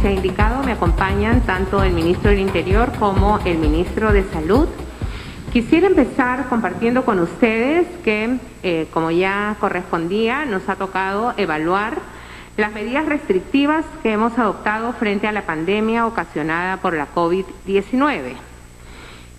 se ha indicado, me acompañan tanto el ministro del Interior como el ministro de Salud. Quisiera empezar compartiendo con ustedes que, como ya correspondía, nos ha tocado evaluar las medidas restrictivas que hemos adoptado frente a la pandemia ocasionada por la COVID-19.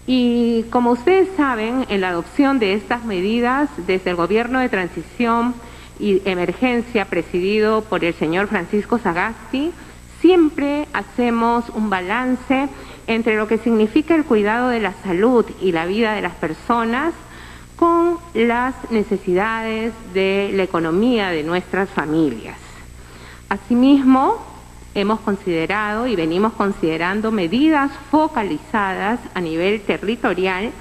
Y como ustedes saben, en la adopción de estas medidas desde el Gobierno de Transición y Emergencia presidido por el señor Francisco Sagasti, siempre hacemos un balance entre lo que significa el cuidado de la salud y la vida de las personas con las necesidades de la economía de nuestras familias. Asimismo, hemos considerado y venimos considerando medidas focalizadas a nivel territorial,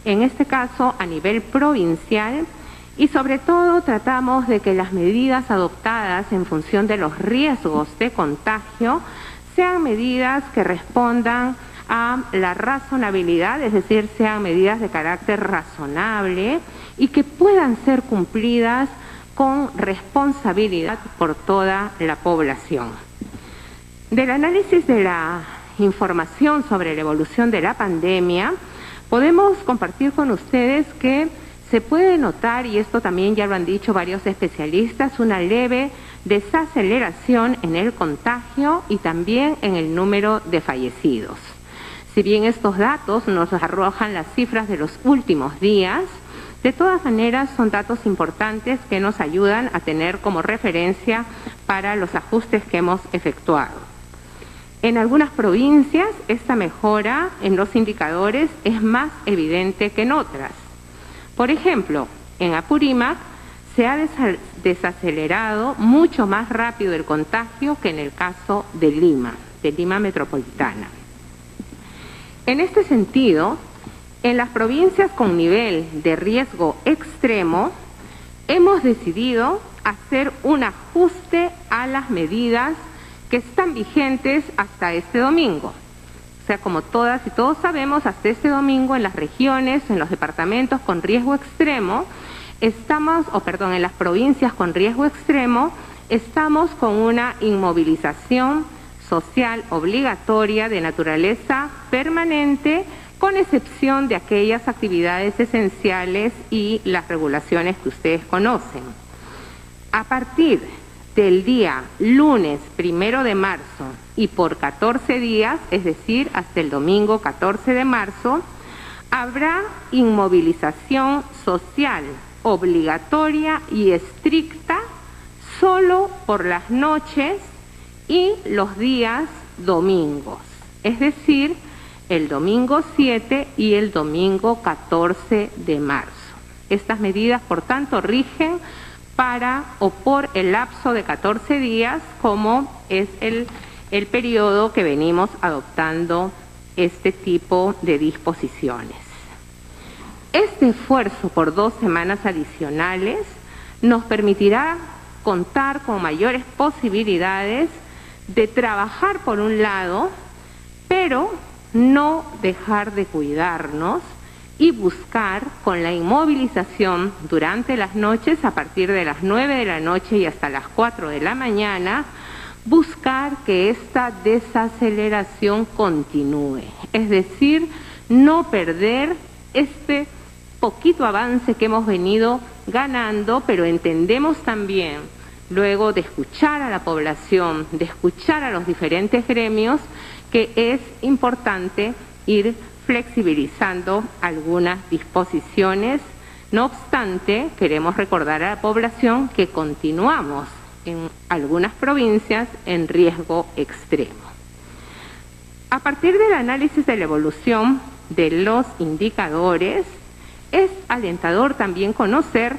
en este caso a nivel provincial, y sobre todo tratamos de que las medidas adoptadas en función de los riesgos de contagio sean medidas que respondan a la razonabilidad, es decir, sean medidas de carácter razonable y que puedan ser cumplidas con responsabilidad por toda la población. Del análisis de la información sobre la evolución de la pandemia, podemos compartir con ustedes que se puede notar, y esto también ya lo han dicho varios especialistas, una leve desaceleración en el contagio y también en el número de fallecidos. Si bien estos datos nos arrojan las cifras de los últimos días, de todas maneras son datos importantes que nos ayudan a tener como referencia para los ajustes que hemos efectuado. En algunas provincias esta mejora en los indicadores es más evidente que en otras. Por ejemplo, en Apurímac se ha desacelerado mucho más rápido el contagio que en el caso de Lima metropolitana. En este sentido, en las provincias con nivel de riesgo extremo, hemos decidido hacer un ajuste a las medidas que están vigentes hasta este domingo. O sea, como todas y todos sabemos, hasta este domingo en las regiones, en los departamentos con riesgo extremo, en las provincias con riesgo extremo, estamos con una inmovilización social obligatoria de naturaleza permanente, con excepción de aquellas actividades esenciales y las regulaciones que ustedes conocen. A partir del día lunes 1 de marzo y por 14 días, es decir, hasta el domingo 14 de marzo, habrá inmovilización social obligatoria y estricta solo por las noches y los días domingos, es decir, el domingo 7 y el domingo 14 de marzo. Estas medidas, por tanto, rigen para o por el lapso de 14 días, como es el periodo que venimos adoptando este tipo de disposiciones. Este esfuerzo por 2 semanas adicionales nos permitirá contar con mayores posibilidades de trabajar por un lado, pero no dejar de cuidarnos y buscar con la inmovilización durante las noches, a partir de las 9 de la noche y hasta las 4 de la mañana, buscar que esta desaceleración continúe. Es decir, no perder este poquito avance que hemos venido ganando, pero entendemos también, luego de escuchar a la población, de escuchar a los diferentes gremios, que es importante ir flexibilizando algunas disposiciones. No obstante, queremos recordar a la población que continuamos en algunas provincias en riesgo extremo. A partir del análisis de la evolución de los indicadores, es alentador también conocer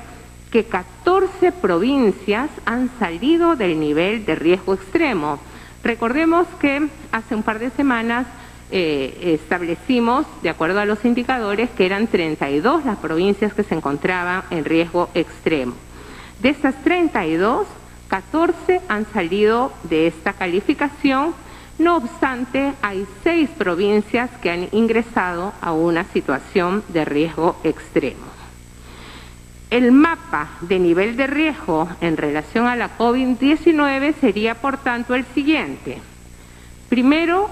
que 14 provincias han salido del nivel de riesgo extremo. Recordemos que hace un par de semanas establecimos, de acuerdo a los indicadores, que eran 32 las provincias que se encontraban en riesgo extremo. De estas 32, 14 han salido de esta calificación. No obstante, hay 6 provincias que han ingresado a una situación de riesgo extremo. El mapa de nivel de riesgo en relación a la COVID-19 sería, por tanto, el siguiente. Primero,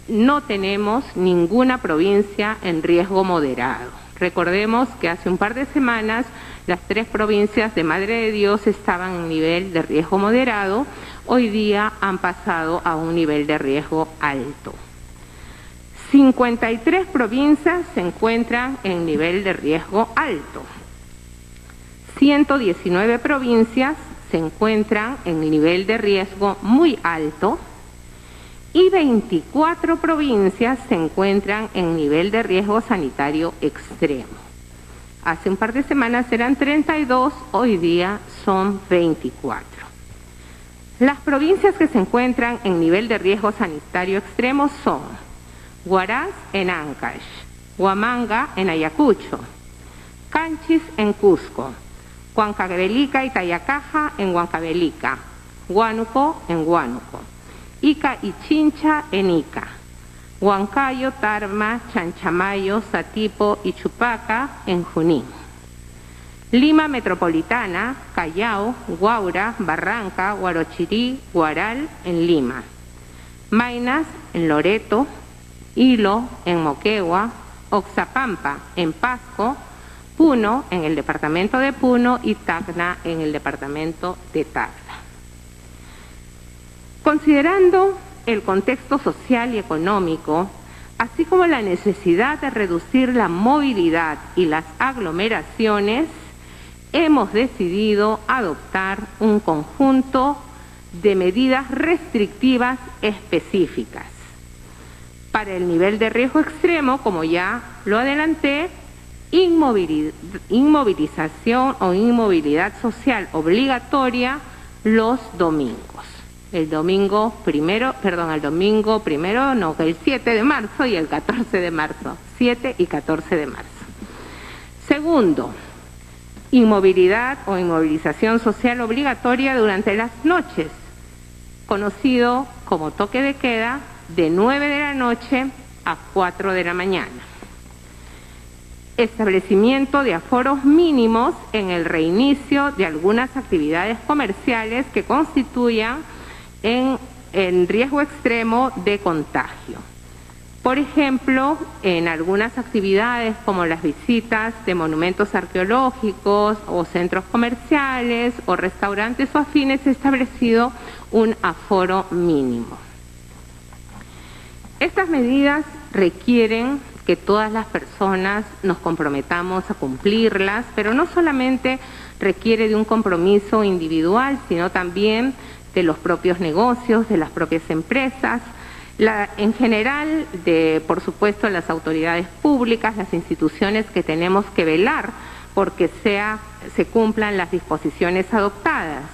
no tenemos ninguna provincia en riesgo moderado. Recordemos que hace un par de semanas las 3 provincias de Madre de Dios estaban en nivel de riesgo moderado, hoy día han pasado a un nivel de riesgo alto. 53 provincias se encuentran en nivel de riesgo alto. 119 provincias se encuentran en nivel de riesgo muy alto y 24 provincias se encuentran en nivel de riesgo sanitario extremo. Hace un par de semanas eran 32, hoy día son 24. Las provincias que se encuentran en nivel de riesgo sanitario extremo son Huaraz en Ancash, Huamanga en Ayacucho, Canchis en Cusco, Huancavelica y Tayacaja en Huancavelica, Huánuco en Huánuco, Ica y Chincha en Ica, Huancayo, Tarma, Chanchamayo, Satipo y Chupaca en Junín. Lima Metropolitana, Callao, Huaura, Barranca, Huarochirí, Huaral en Lima. Maynas en Loreto, Hilo en Moquegua, Oxapampa en Pasco, Puno en el departamento de Puno y Tacna en el departamento de Tacna. Considerando el contexto social y económico, así como la necesidad de reducir la movilidad y las aglomeraciones, hemos decidido adoptar un conjunto de medidas restrictivas específicas. Para el nivel de riesgo extremo, como ya lo adelanté, inmovilización o inmovilidad social obligatoria los domingos. El 7 de marzo y el 14 de marzo, 7 y 14 de marzo. Segundo, inmovilidad o inmovilización social obligatoria durante las noches, conocido como toque de queda de 9 de la noche a 4 de la mañana. Establecimiento de aforos mínimos en el reinicio de algunas actividades comerciales que constituyan en riesgo extremo de contagio. Por ejemplo, en algunas actividades como las visitas de monumentos arqueológicos o centros comerciales o restaurantes o afines, se ha establecido un aforo mínimo. Estas medidas requieren que todas las personas nos comprometamos a cumplirlas, pero no solamente requiere de un compromiso individual, sino también de los propios negocios, de las propias empresas, en general, por supuesto, las autoridades públicas, las instituciones que tenemos que velar porque se cumplan las disposiciones adoptadas.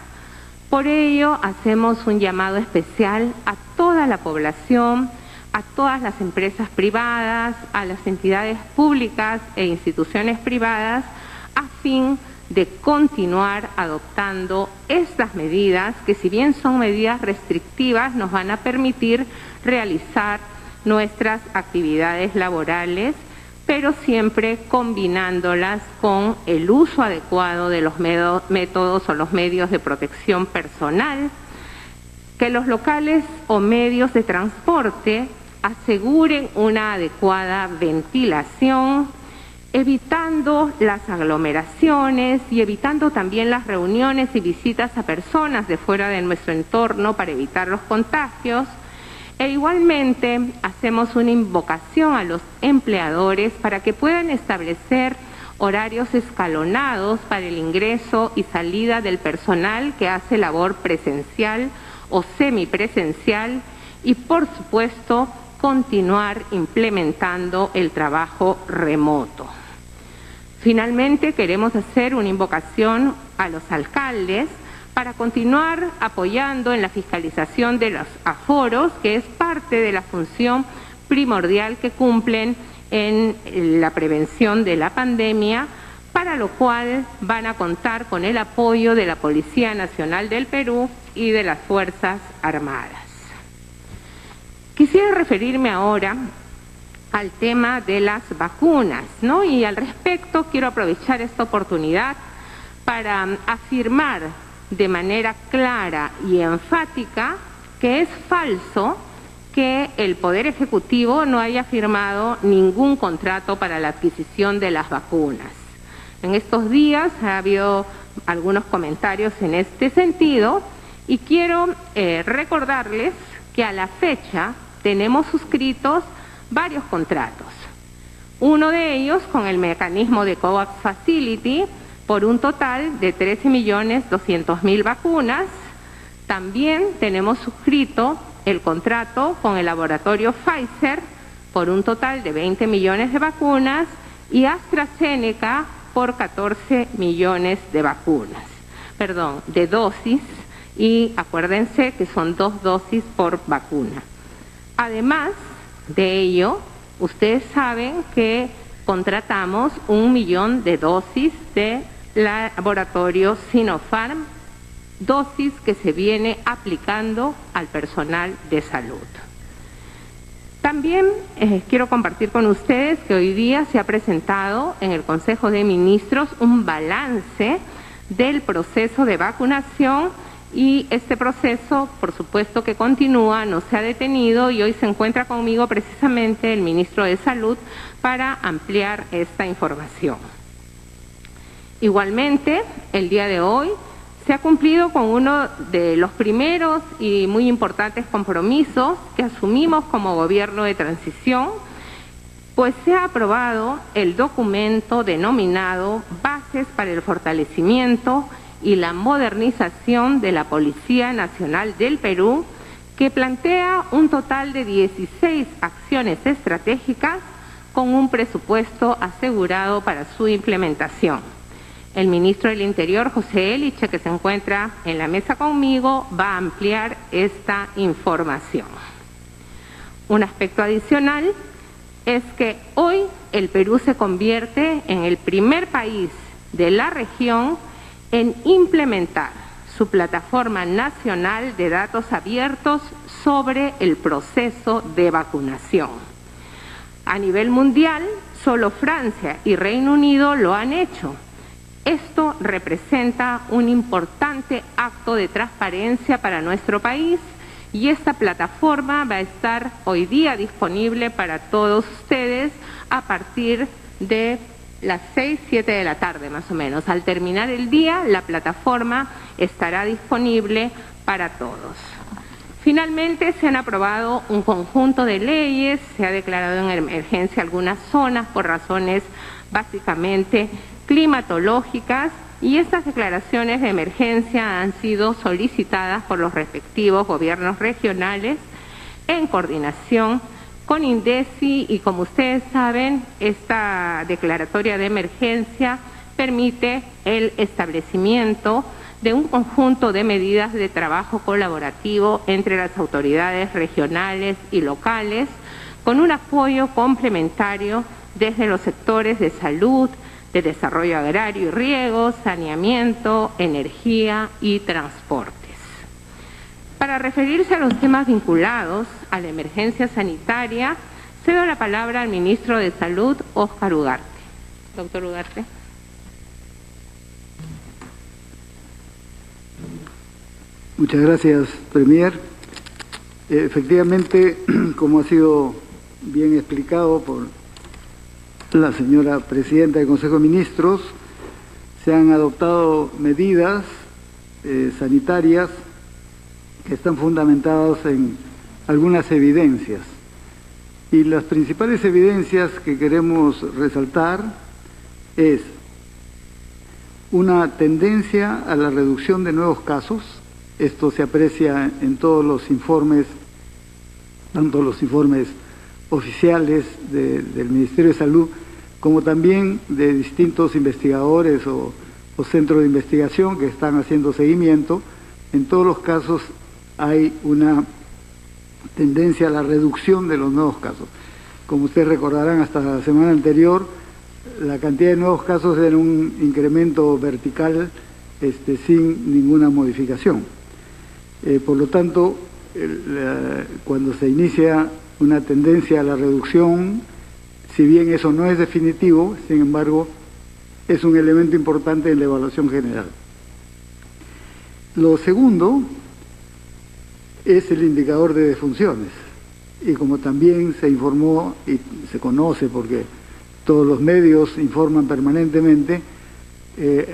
Por ello, hacemos un llamado especial a toda la población, a todas las empresas privadas, a las entidades públicas e instituciones privadas, a fin de continuar adoptando estas medidas que, si bien son medidas restrictivas, nos van a permitir realizar nuestras actividades laborales, pero siempre combinándolas con el uso adecuado de los métodos o los medios de protección personal, que los locales o medios de transporte aseguren una adecuada ventilación, evitando las aglomeraciones y evitando también las reuniones y visitas a personas de fuera de nuestro entorno para evitar los contagios. E igualmente hacemos una invocación a los empleadores para que puedan establecer horarios escalonados para el ingreso y salida del personal que hace labor presencial o semipresencial y, por supuesto, continuar implementando el trabajo remoto. Finalmente, queremos hacer una invocación a los alcaldes para continuar apoyando en la fiscalización de los aforos, que es parte de la función primordial que cumplen en la prevención de la pandemia, para lo cual van a contar con el apoyo de la Policía Nacional del Perú y de las Fuerzas Armadas. Quisiera referirme ahora al tema de las vacunas, ¿no? Y al respecto quiero aprovechar esta oportunidad para afirmar de manera clara y enfática que es falso que el Poder Ejecutivo no haya firmado ningún contrato para la adquisición de las vacunas. En estos días ha habido algunos comentarios en este sentido y quiero recordarles que a la fecha tenemos suscritos varios contratos. Uno de ellos con el mecanismo de COVAX Facility por un total de 13.200.000 vacunas. También tenemos suscrito el contrato con el laboratorio Pfizer por un total de 20 millones de vacunas y AstraZeneca por 14 millones de de dosis, y acuérdense que son 2 dosis por vacuna. Además de ello, ustedes saben que contratamos 1 millón de dosis de laboratorio Sinopharm, dosis que se viene aplicando al personal de salud. También quiero compartir con ustedes que hoy día se ha presentado en el Consejo de Ministros un balance del proceso de vacunación, y este proceso, por supuesto que continúa, no se ha detenido, y hoy se encuentra conmigo precisamente el ministro de Salud para ampliar esta información. Igualmente, el día de hoy se ha cumplido con uno de los primeros y muy importantes compromisos que asumimos como gobierno de transición, pues se ha aprobado el documento denominado Bases para el fortalecimiento y la modernización de la Policía Nacional del Perú, que plantea un total de 16 acciones estratégicas con un presupuesto asegurado para su implementación. El ministro del Interior, José Eliche, que se encuentra en la mesa conmigo, va a ampliar esta información. Un aspecto adicional es que hoy el Perú se convierte en el primer país de la región en implementar su plataforma nacional de datos abiertos sobre el proceso de vacunación. A nivel mundial, solo Francia y Reino Unido lo han hecho. Esto representa un importante acto de transparencia para nuestro país, y esta plataforma va a estar hoy día disponible para todos ustedes a partir de las 6, 7 de la tarde más o menos. Al terminar el día, la plataforma estará disponible para todos. Finalmente, se han aprobado un conjunto de leyes, se ha declarado en emergencia algunas zonas por razones básicamente climatológicas, y estas declaraciones de emergencia han sido solicitadas por los respectivos gobiernos regionales en coordinación con INDECI, y como ustedes saben, esta declaratoria de emergencia permite el establecimiento de un conjunto de medidas de trabajo colaborativo entre las autoridades regionales y locales, con un apoyo complementario desde los sectores de salud, de desarrollo agrario y riego, saneamiento, energía y transportes. Para referirse a los temas vinculados a la emergencia sanitaria, cedo la palabra al ministro de Salud, Óscar Ugarte. Doctor Ugarte. Muchas gracias, Premier. Efectivamente, como ha sido bien explicado por la señora Presidenta del Consejo de Ministros, se han adoptado medidas sanitarias que están fundamentadas en algunas evidencias. Y las principales evidencias que queremos resaltar es una tendencia a la reducción de nuevos casos. Esto se aprecia en todos los informes, tanto los informes oficiales del Ministerio de Salud, como también de distintos investigadores o centros de investigación que están haciendo seguimiento. En todos los casos hay una tendencia a la reducción de los nuevos casos. Como ustedes recordarán, hasta la semana anterior, la cantidad de nuevos casos era un incremento vertical sin ninguna modificación. Por lo tanto, cuando se inicia una tendencia a la reducción, si bien eso no es definitivo, sin embargo, es un elemento importante en la evaluación general. Lo segundo es el indicador de defunciones. y como también se informó y se conoce porque todos los medios informan permanentemente,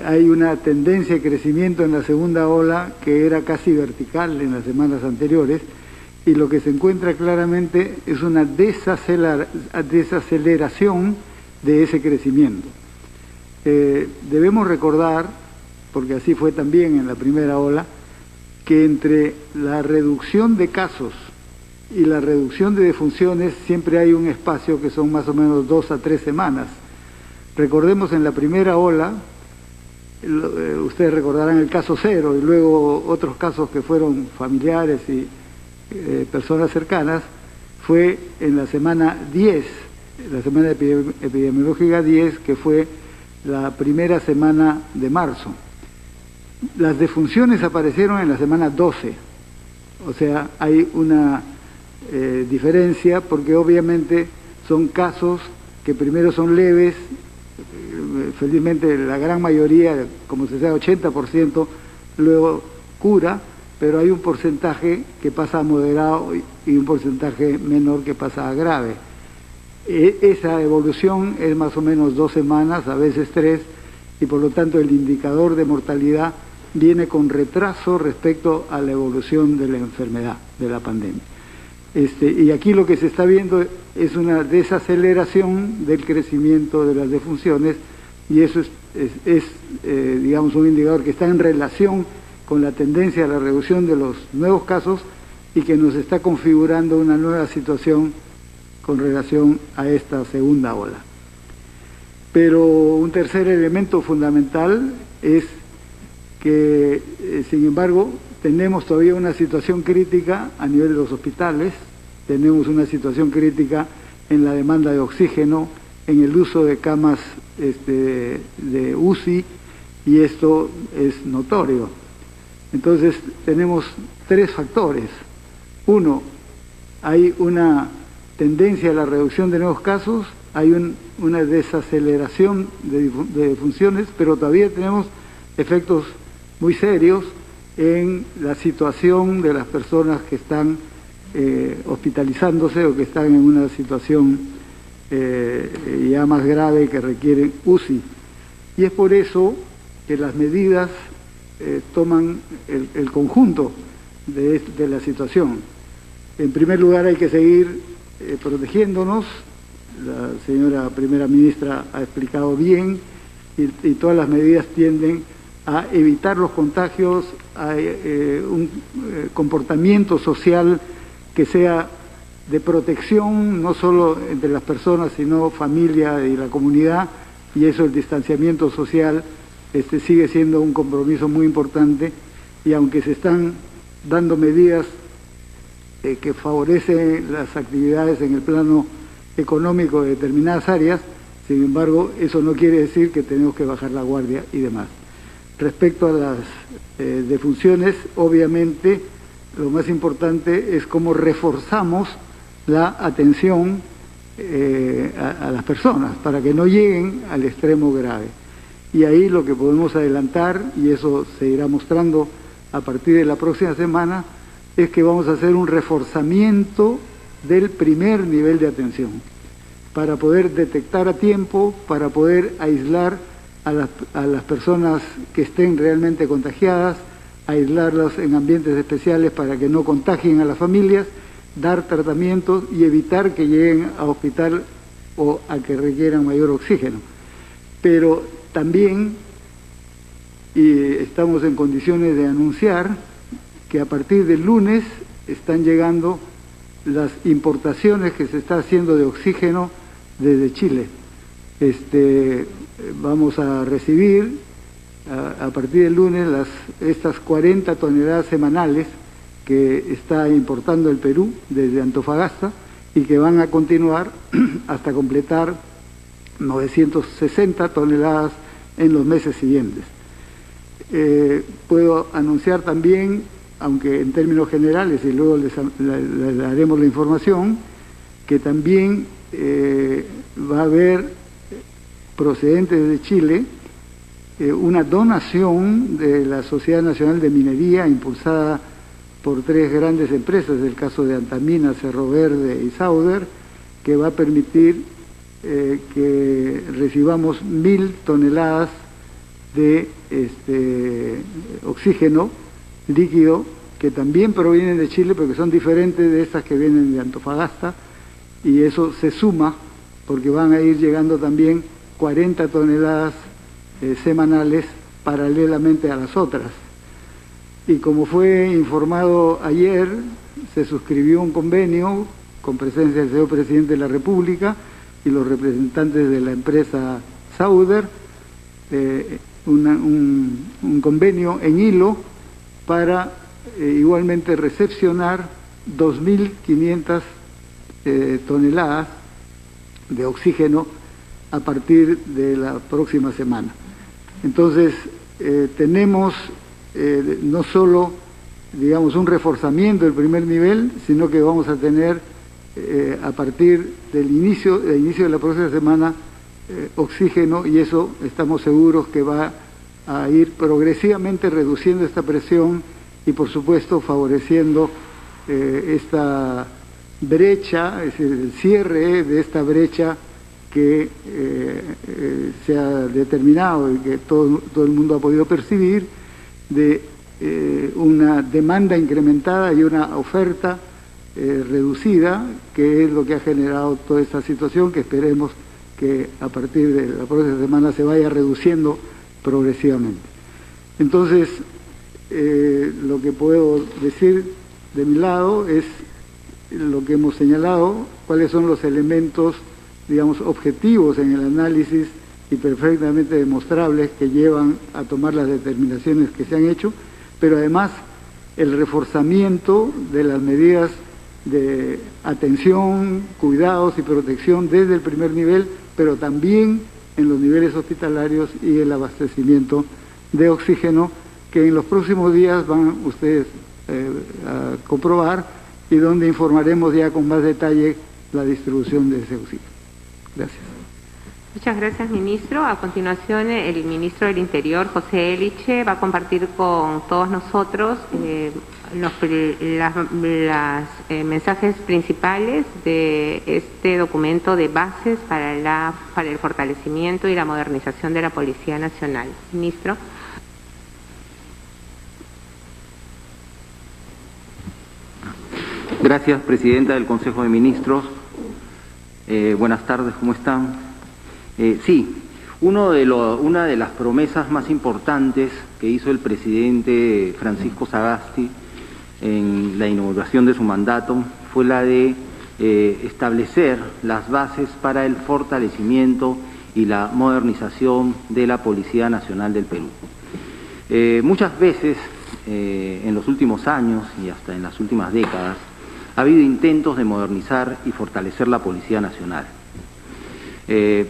hay una tendencia de crecimiento en la segunda ola que era casi vertical en las semanas anteriores, y lo que se encuentra claramente es una desaceleración de ese crecimiento. Debemos recordar, porque así fue también en la primera ola, que entre la reducción de casos y la reducción de defunciones siempre hay un espacio que son más o menos 2 a 3 semanas. Recordemos en la primera ola, ustedes recordarán el caso 0 y luego otros casos que fueron familiares y personas cercanas, fue en la semana 10, la semana epidemiológica 10, que fue la primera semana de marzo. Las defunciones aparecieron en la semana 12, o sea, hay una diferencia porque obviamente son casos que primero son leves, felizmente la gran mayoría, como se sabe 80%, luego cura, pero hay un porcentaje que pasa a moderado y un porcentaje menor que pasa a grave. Esa evolución es más o menos 2 semanas, a veces 3, y por lo tanto el indicador de mortalidad viene con retraso respecto a la evolución de la enfermedad, de la pandemia. Y aquí lo que se está viendo es una desaceleración del crecimiento de las defunciones, y eso es digamos, un indicador que está en relación con la tendencia a la reducción de los nuevos casos y que nos está configurando una nueva situación con relación a esta segunda ola. Pero un tercer elemento fundamental es que, sin embargo, tenemos todavía una situación crítica a nivel de los hospitales, tenemos una situación crítica en la demanda de oxígeno, en el uso de camas de UCI, y esto es notorio. Entonces tenemos 3 factores. Uno, hay una tendencia a la reducción de nuevos casos, hay una desaceleración de defunciones, pero todavía tenemos efectos muy serios en la situación de las personas que están hospitalizándose o que están en una situación ya más grave que requieren UCI. Y es por eso que las medidas toman el conjunto de la situación. En primer lugar, hay que seguir protegiéndonos. La señora primera ministra ha explicado bien, y todas las medidas tienden a evitar los contagios, a un comportamiento social que sea de protección, no solo entre las personas, sino familia y la comunidad, y eso, el distanciamiento social, sigue siendo un compromiso muy importante, y aunque se están dando medidas que favorecen las actividades en el plano económico de determinadas áreas, sin embargo, eso no quiere decir que tenemos que bajar la guardia y demás. Respecto a las defunciones, obviamente, lo más importante es cómo reforzamos la atención a las personas para que no lleguen al extremo grave. Y ahí lo que podemos adelantar, y eso se irá mostrando a partir de la próxima semana, es que vamos a hacer un reforzamiento del primer nivel de atención para poder detectar a tiempo, para poder aislar a las personas que estén realmente contagiadas, aislarlas en ambientes especiales para que no contagien a las familias, dar tratamientos y evitar que lleguen a hospital o a que requieran mayor oxígeno. Pero también, y estamos en condiciones de anunciar, que a partir del lunes están llegando las importaciones que se está haciendo de oxígeno desde Chile. Vamos a recibir a partir del lunes estas 40 toneladas semanales que está importando el Perú desde Antofagasta, y que van a continuar hasta completar 960 toneladas en los meses siguientes. Puedo anunciar también, aunque en términos generales, y luego les daremos la información, que también va a haber, procedente de Chile, una donación de la Sociedad Nacional de Minería, impulsada por 3 grandes empresas, el caso de Antamina, Cerro Verde y Sauder, que va a permitir que recibamos 1000 toneladas de oxígeno líquido, que también provienen de Chile, pero que son diferentes de estas que vienen de Antofagasta, y eso se suma porque van a ir llegando también 40 toneladas semanales paralelamente a las otras. Y como fue informado ayer, se suscribió un convenio con presencia del señor Presidente de la República y los representantes de la empresa Sauder, un convenio en hilo para igualmente recepcionar 2.500 toneladas de oxígeno a partir de la próxima semana. Entonces, tenemos no solo, digamos, un reforzamiento del primer nivel, sino que vamos a tener a partir del inicio de la próxima semana oxígeno, y eso estamos seguros que va a ir progresivamente reduciendo esta presión y por supuesto favoreciendo esta brecha, es decir, el cierre de esta brecha que se ha determinado y que todo el mundo ha podido percibir, de una demanda incrementada y una oferta reducida, que es lo que ha generado toda esta situación, que esperemos que a partir de la próxima semana se vaya reduciendo progresivamente. Entonces, lo que puedo decir de mi lado es lo que hemos señalado, cuáles son los elementos, digamos, objetivos en el análisis y perfectamente demostrables que llevan a tomar las determinaciones que se han hecho, pero además el reforzamiento de las medidas de atención, cuidados y protección desde el primer nivel, pero también en los niveles hospitalarios y el abastecimiento de oxígeno, que en los próximos días van ustedes a comprobar y donde informaremos ya con más detalle la distribución de ese oxígeno. Gracias. Muchas gracias, ministro. A continuación, el ministro del Interior, José Eliche, va a compartir con todos nosotros los mensajes principales de este documento de bases para el fortalecimiento y la modernización de la Policía Nacional. Ministro. Gracias, Presidenta del Consejo de Ministros. Buenas tardes, ¿cómo están? Sí, una de las promesas más importantes que hizo el presidente Francisco Sagasti en la inauguración de su mandato fue la de establecer las bases para el fortalecimiento y la modernización de la Policía Nacional del Perú. Muchas veces, en los últimos años y hasta en las últimas décadas, ha habido intentos de modernizar y fortalecer la Policía Nacional.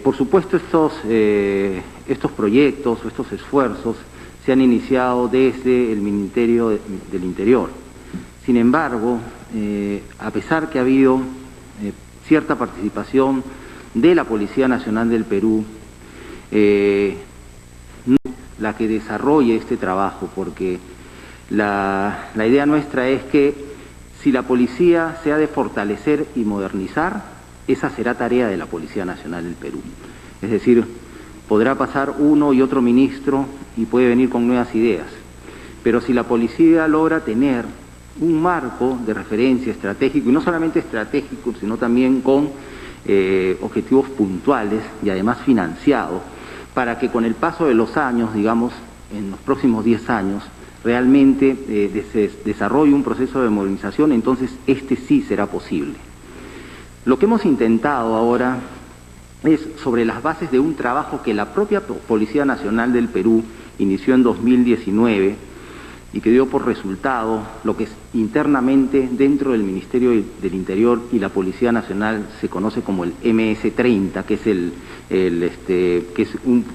Por supuesto, estos proyectos o estos esfuerzos se han iniciado desde el Ministerio del Interior. Sin embargo, a pesar que ha habido cierta participación de la Policía Nacional del Perú, no es la que desarrolle este trabajo, porque la idea nuestra es que si la policía se ha de fortalecer y modernizar, esa será tarea de la Policía Nacional del Perú. Es decir, podrá pasar uno y otro ministro y puede venir con nuevas ideas, pero si la policía logra tener un marco de referencia estratégico, y no solamente estratégico, sino también con objetivos puntuales y además financiados, para que con el paso de los años, digamos, en los próximos 10 años, realmente se desarrolle un proceso de modernización, entonces este sí será posible. Lo que hemos intentado ahora es sobre las bases de un trabajo que la propia Policía Nacional del Perú inició en 2019 y que dio por resultado lo que internamente dentro del Ministerio del Interior y la Policía Nacional se conoce como el MS-30, que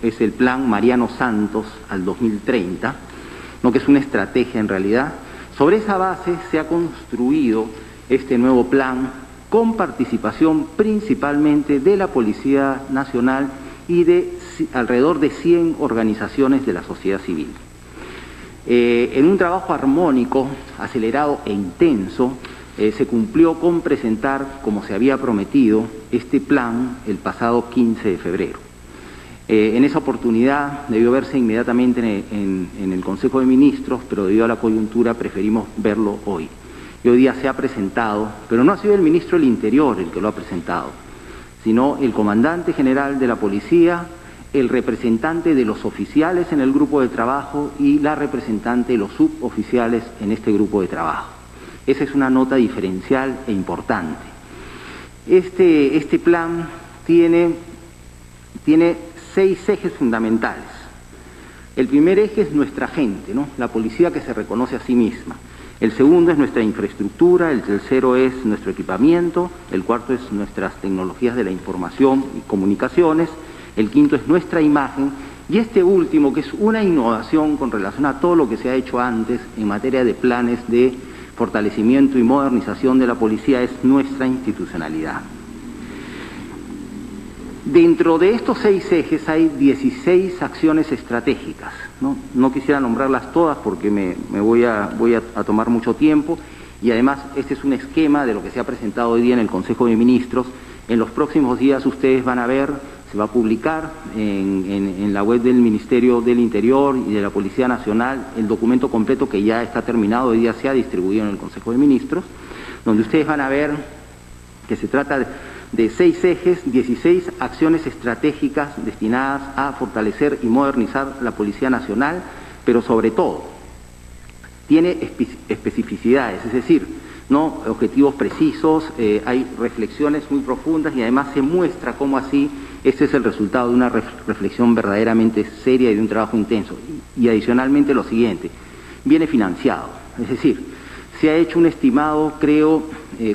es el Plan Mariano Santos al 2030, ¿no? Que es una estrategia en realidad. Sobre esa base se ha construido este nuevo plan con participación principalmente de la Policía Nacional y de alrededor de 100 organizaciones de la sociedad civil. En un trabajo armónico, acelerado e intenso, se cumplió con presentar, como se había prometido, este plan el pasado 15 de febrero. En esa oportunidad debió verse inmediatamente en el Consejo de Ministros, pero debido a la coyuntura preferimos verlo hoy. Y hoy día se ha presentado, pero no ha sido el Ministro del Interior el que lo ha presentado, sino el Comandante General de la Policía, el representante de los oficiales en el grupo de trabajo y la representante de los suboficiales en este grupo de trabajo. Esa es una nota diferencial e importante. Este plan tiene 6 ejes fundamentales. El primer eje es nuestra gente, ¿no? La policía que se reconoce a sí misma. El segundo es nuestra infraestructura, el tercero es nuestro equipamiento, el cuarto es nuestras tecnologías de la información y comunicaciones, el quinto es nuestra imagen, y este último, que es una innovación con relación a todo lo que se ha hecho antes en materia de planes de fortalecimiento y modernización de la policía, es nuestra institucionalidad. Dentro de estos 6 ejes hay 16 acciones estratégicas, ¿no? No quisiera nombrarlas todas porque me voy a tomar mucho tiempo, y además este es un esquema de lo que se ha presentado hoy día en el Consejo de Ministros. En los próximos días ustedes van a ver, se va a publicar en la web del Ministerio del Interior y de la Policía Nacional el documento completo que ya está terminado, hoy día se ha distribuido en el Consejo de Ministros, donde ustedes van a ver que se trata de 6 ejes, 16 acciones estratégicas destinadas a fortalecer y modernizar la Policía Nacional, pero sobre todo tiene especificidades, es decir, no objetivos precisos, hay reflexiones muy profundas y además se muestra cómo así este es el resultado de una reflexión verdaderamente seria y de un trabajo intenso. Y adicionalmente lo siguiente, viene financiado, es decir, se ha hecho un estimado, creo,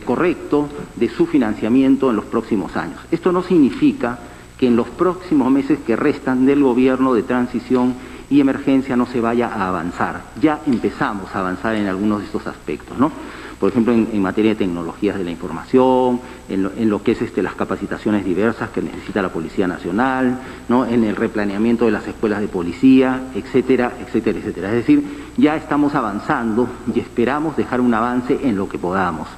correcto de su financiamiento en los próximos años. Esto no significa que en los próximos meses que restan del gobierno de transición y emergencia no se vaya a avanzar. Ya empezamos a avanzar en algunos de estos aspectos, ¿no? Por ejemplo, en materia de tecnologías de la información, en lo que es las capacitaciones diversas que necesita la Policía Nacional, ¿no? En el replaneamiento de las escuelas de policía, etcétera, etcétera, etcétera. Es decir, ya estamos avanzando y esperamos dejar un avance en lo que podamos,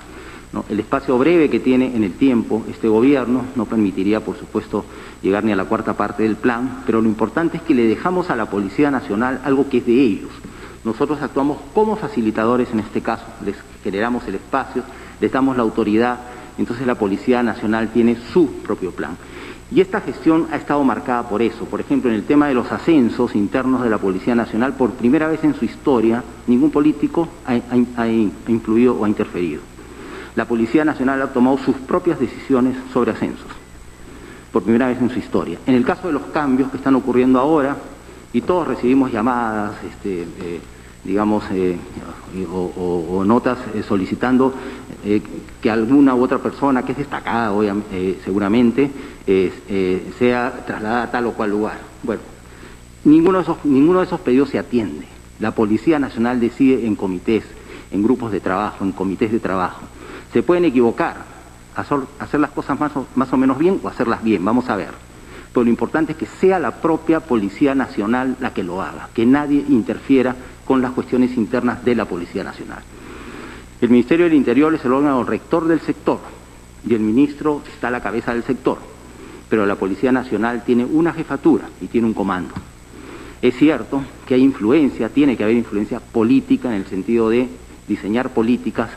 ¿no? El espacio breve que tiene en el tiempo este gobierno no permitiría, por supuesto, llegar ni a la cuarta parte del plan, pero lo importante es que le dejamos a la Policía Nacional algo que es de ellos. Nosotros actuamos como facilitadores en este caso, les generamos el espacio, les damos la autoridad, entonces la Policía Nacional tiene su propio plan. Y esta gestión ha estado marcada por eso. Por ejemplo, en el tema de los ascensos internos de la Policía Nacional, por primera vez en su historia, ningún político ha influido o ha interferido. La Policía Nacional ha tomado sus propias decisiones sobre ascensos, por primera vez en su historia. En el caso de los cambios que están ocurriendo ahora, y todos recibimos llamadas, o notas solicitando que alguna u otra persona que es destacada seguramente sea trasladada a tal o cual lugar. Bueno, ninguno de esos pedidos se atiende. La Policía Nacional decide en comités, en grupos de trabajo, en comités de trabajo. Se pueden equivocar, hacer las cosas más o menos bien o hacerlas bien, vamos a ver. Pero lo importante es que sea la propia Policía Nacional la que lo haga, que nadie interfiera con las cuestiones internas de la Policía Nacional. El Ministerio del Interior es el órgano rector del sector y el ministro está a la cabeza del sector, pero la Policía Nacional tiene una jefatura y tiene un comando. Es cierto que hay influencia, tiene que haber influencia política en el sentido de diseñar políticas,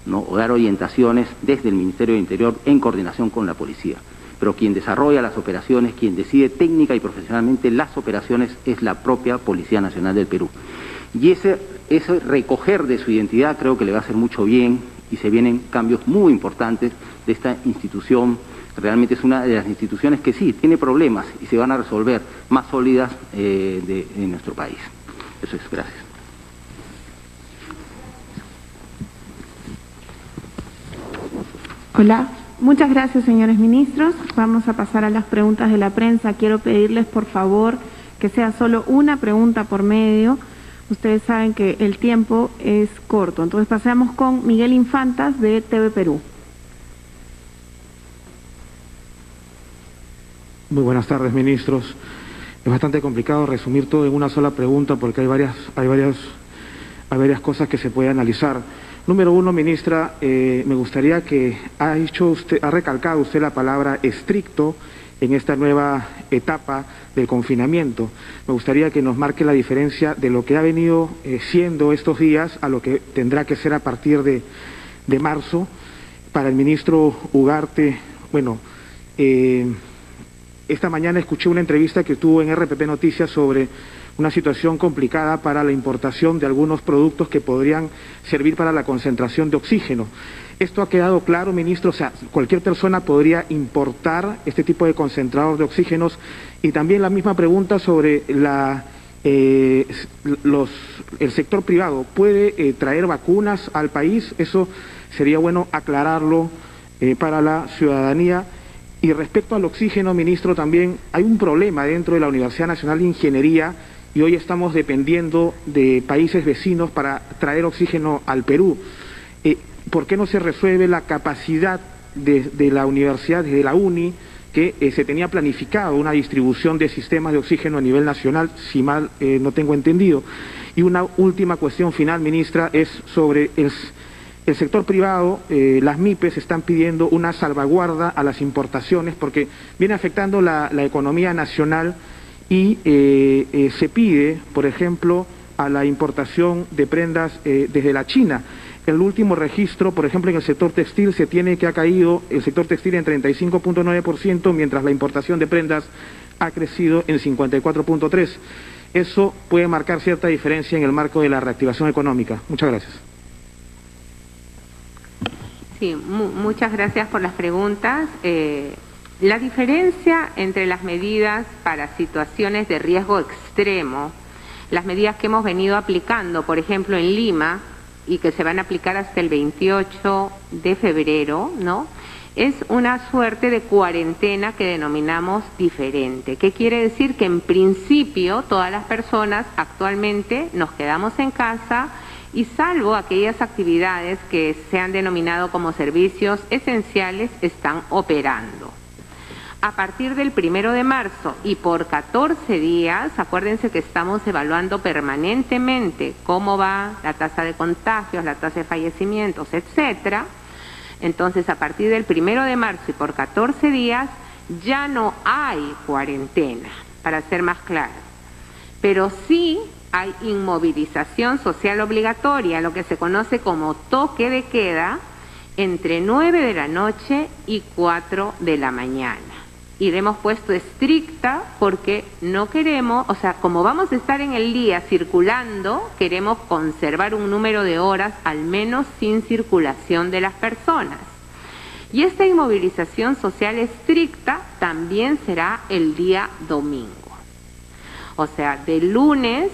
¿no? O dar orientaciones desde el Ministerio del Interior en coordinación con la policía. Pero quien desarrolla las operaciones, quien decide técnica y profesionalmente las operaciones es la propia Policía Nacional del Perú. Y ese recoger de su identidad creo que le va a hacer mucho bien y se vienen cambios muy importantes de esta institución. Realmente es una de las instituciones que sí, tiene problemas y se van a resolver más sólidas en nuestro país. Eso es, gracias. Hola. Muchas gracias, señores ministros. Vamos a pasar a las preguntas de la prensa. Quiero pedirles, por favor, que sea solo una pregunta por medio. Ustedes saben que el tiempo es corto. Entonces pasamos con Miguel Infantas de TV Perú. Muy buenas tardes, ministros. Es bastante complicado resumir todo en una sola pregunta porque hay varias cosas que se puede analizar. Número uno, ministra, me gustaría que ha recalcado usted la palabra estricto en esta nueva etapa del confinamiento. Me gustaría que nos marque la diferencia de lo que ha venido siendo estos días a lo que tendrá que ser a partir de marzo. Para el ministro Ugarte, bueno, esta mañana escuché una entrevista que tuvo en RPP Noticias sobre una situación complicada para la importación de algunos productos que podrían servir para la concentración de oxígeno. ¿Esto ha quedado claro, ministro? O sea, cualquier persona podría importar este tipo de concentrador de oxígenos. Y también la misma pregunta sobre el sector privado. ¿Puede traer vacunas al país? Eso sería bueno aclararlo para la ciudadanía. Y respecto al oxígeno, ministro, también hay un problema dentro de la Universidad Nacional de Ingeniería y hoy estamos dependiendo de países vecinos para traer oxígeno al Perú. ¿Por qué no se resuelve la capacidad de la universidad, de la UNI, que se tenía planificado una distribución de sistemas de oxígeno a nivel nacional, si mal no tengo entendido? Y una última cuestión final, ministra, es sobre el sector privado. Las MIPES están pidiendo una salvaguarda a las importaciones porque viene afectando la economía nacional y se pide, por ejemplo, a la importación de prendas desde la China. El último registro, por ejemplo, en el sector textil se tiene que ha caído el sector textil en 35.9%, mientras la importación de prendas ha crecido en 54.3%. Eso puede marcar cierta diferencia en el marco de la reactivación económica. Muchas gracias. Sí, muchas gracias por las preguntas. La diferencia entre las medidas para situaciones de riesgo extremo, las medidas que hemos venido aplicando, por ejemplo, en Lima, y que se van a aplicar hasta el 28 de febrero, ¿no? Es una suerte de cuarentena que denominamos diferente. ¿Qué quiere decir? Que en principio todas las personas actualmente nos quedamos en casa y salvo aquellas actividades que se han denominado como servicios esenciales están operando. A partir del 1 de marzo y por 14 días, acuérdense que estamos evaluando permanentemente cómo va la tasa de contagios, la tasa de fallecimientos, etcétera. Entonces, a partir del 1 de marzo y por 14 días, ya no hay cuarentena, para ser más claro. Pero sí hay inmovilización social obligatoria, lo que se conoce como toque de queda, entre 9 de la noche y 4 de la mañana. Y le hemos puesto estricta porque no queremos, o sea, como vamos a estar en el día circulando, queremos conservar un número de horas al menos sin circulación de las personas. Y esta inmovilización social estricta también será el día domingo. O sea, de lunes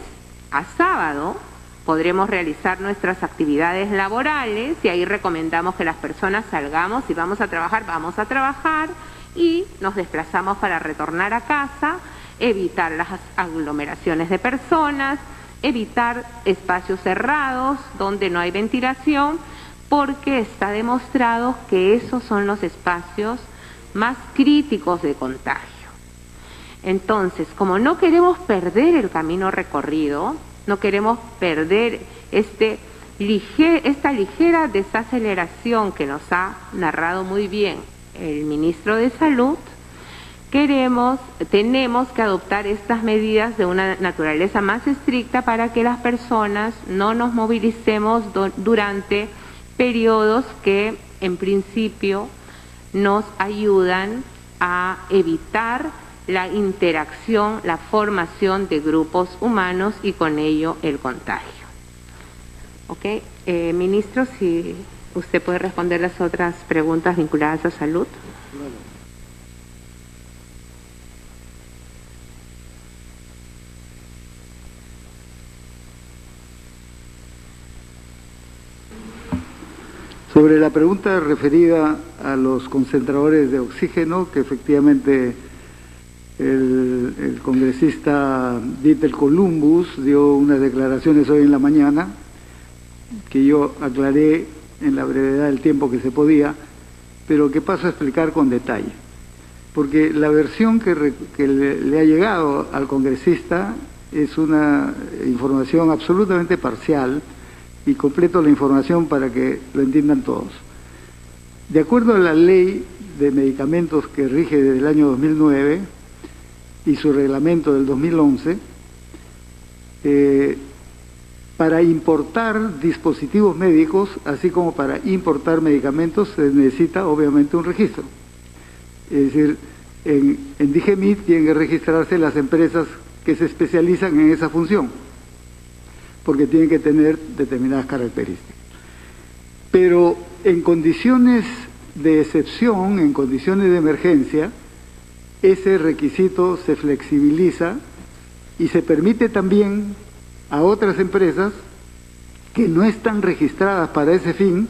a sábado podremos realizar nuestras actividades laborales y ahí recomendamos que las personas salgamos, si vamos a trabajar y nos desplazamos para retornar a casa, evitar las aglomeraciones de personas, evitar espacios cerrados donde no hay ventilación, porque está demostrado que esos son los espacios más críticos de contagio. Entonces, como no queremos perder el camino recorrido, no queremos perder esta ligera desaceleración que nos ha narrado muy bien el ministro de Salud, tenemos que adoptar estas medidas de una naturaleza más estricta para que las personas no nos movilicemos durante periodos que en principio nos ayudan a evitar la interacción, la formación de grupos humanos y con ello el contagio. ¿Ok? Ministro, si usted puede responder las otras preguntas vinculadas a salud. Sobre la pregunta referida a los concentradores de oxígeno, que efectivamente el congresista Dieter Columbus dio unas declaraciones hoy en la mañana, que yo aclaré en la brevedad del tiempo que se podía, pero que paso a explicar con detalle. porque la versión que le ha llegado al congresista es una información absolutamente parcial, y completo la información para que lo entiendan todos. De acuerdo a la ley de medicamentos que rige desde el año 2009 y su reglamento del 2011, para importar dispositivos médicos, así como para importar medicamentos, se necesita obviamente un registro. Es decir, en DIGEMIT tienen que registrarse las empresas que se especializan en esa función, porque tienen que tener determinadas características. Pero en condiciones de excepción, en condiciones de emergencia, ese requisito se flexibiliza y se permite también a otras empresas que no están registradas para ese fin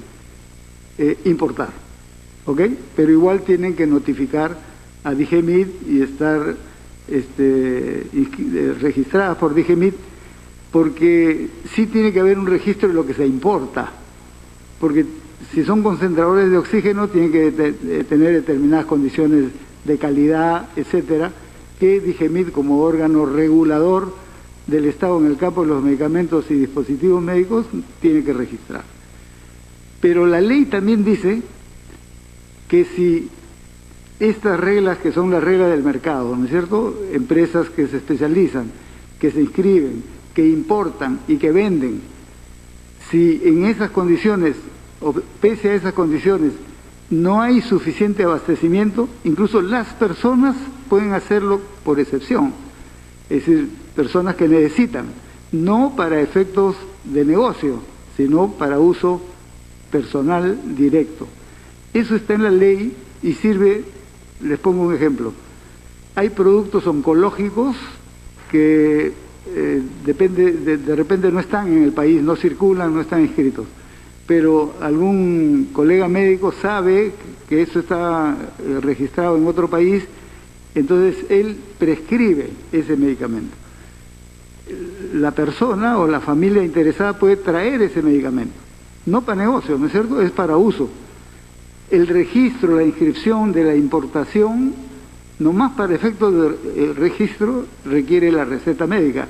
importar, ¿ok? Pero igual tienen que notificar a DIGEMIT y estar registradas por DIGEMIT, porque sí tiene que haber un registro de lo que se importa, porque si son concentradores de oxígeno tienen que tener determinadas condiciones de calidad, etcétera, que DIGEMIT como órgano regulador del Estado en el campo de los medicamentos y dispositivos médicos tiene que registrar. Pero la ley también dice que si estas reglas, que son las reglas del mercado, ¿no es cierto?, empresas que se especializan, que se inscriben, que importan y que venden, si en esas condiciones, o pese a esas condiciones, no hay suficiente abastecimiento, incluso las personas pueden hacerlo por excepción, es decir, personas que necesitan, no para efectos de negocio, sino para uso personal directo. Eso está en la ley y sirve, les pongo un ejemplo. Hay productos oncológicos que de repente no están en el país, no circulan, no están inscritos, pero algún colega médico sabe que eso está registrado en otro país, entonces él prescribe ese medicamento. La persona o la familia interesada puede traer ese medicamento, no para negocio, ¿no es cierto?, es para uso. El registro, la inscripción de la importación, nomás para efectos de registro, requiere la receta médica,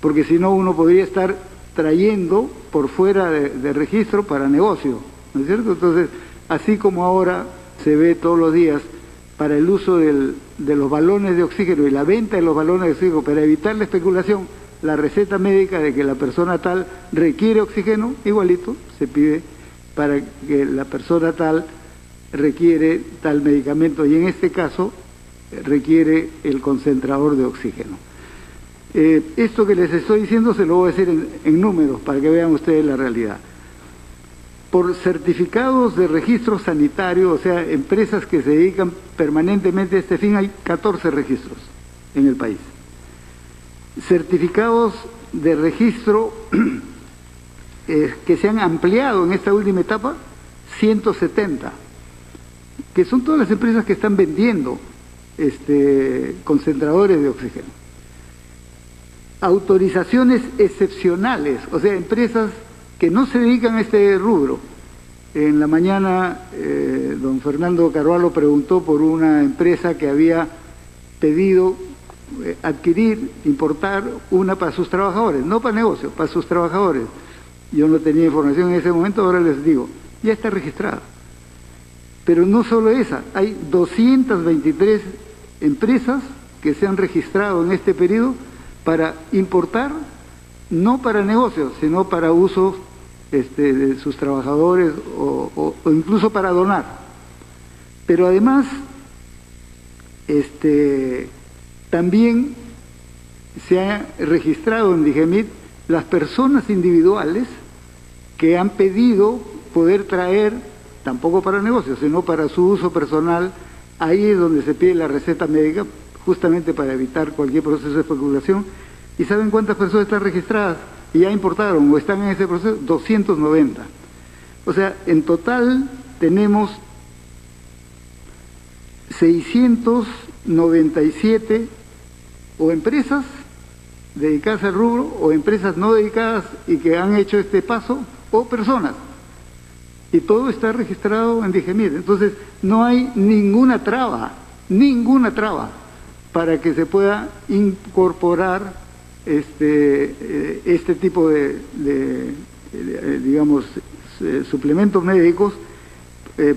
porque si no uno podría estar trayendo por fuera de registro para negocio, ¿no es cierto? Entonces, así como ahora se ve todos los días para el uso de los balones de oxígeno y la venta de los balones de oxígeno, para evitar la especulación, la receta médica de que la persona tal requiere oxígeno, igualito se pide para que la persona tal requiere tal medicamento, y en este caso requiere el concentrador de oxígeno. Esto que les estoy diciendo se lo voy a decir en números para que vean ustedes la realidad. Por certificados de registro sanitario, o sea, empresas que se dedican permanentemente a este fin, hay 14 registros en el país. Certificados de registro que se han ampliado en esta última etapa, 170, que son todas las empresas que están vendiendo concentradores de oxígeno. Autorizaciones excepcionales, o sea, empresas que no se dedican a este rubro. En la mañana, don Fernando Carvalho preguntó por una empresa que había pedido adquirir, importar una para sus trabajadores, no para negocio, para sus trabajadores. Yo no tenía información en ese momento, ahora les digo, ya está registrada. Pero no solo esa, hay 223 empresas que se han registrado en este periodo para importar, no para negocios, sino para uso de sus trabajadores o incluso para donar. Pero además, también se ha registrado en DIGEMIT las personas individuales que han pedido poder traer, tampoco para negocios, sino para su uso personal. Ahí es donde se pide la receta médica, justamente para evitar cualquier proceso de especulación. ¿Y saben cuántas personas están registradas y ya importaron o están en ese proceso? 290. O sea, en total tenemos 697 o empresas dedicadas al rubro o empresas no dedicadas y que han hecho este paso, o personas. Y todo está registrado en DIGEMIT. Entonces, no hay ninguna traba ninguna traba para que se pueda incorporar este tipo de digamos, suplementos médicos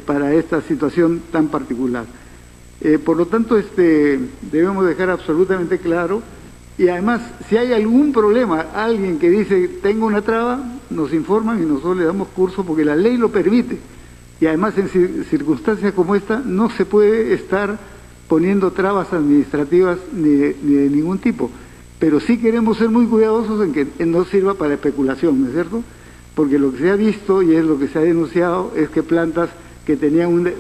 para esta situación tan particular. Por lo tanto, debemos dejar absolutamente claro, y además, si hay algún problema, alguien que dice tengo una traba, nos informan y nosotros le damos curso porque la ley lo permite. Y además, en circunstancias como esta, no se puede estar poniendo trabas administrativas ni de ningún tipo. Pero sí queremos ser muy cuidadosos en que no sirva para especulación, ¿no es cierto? Porque lo que se ha visto y es lo que se ha denunciado es que plantas que tenían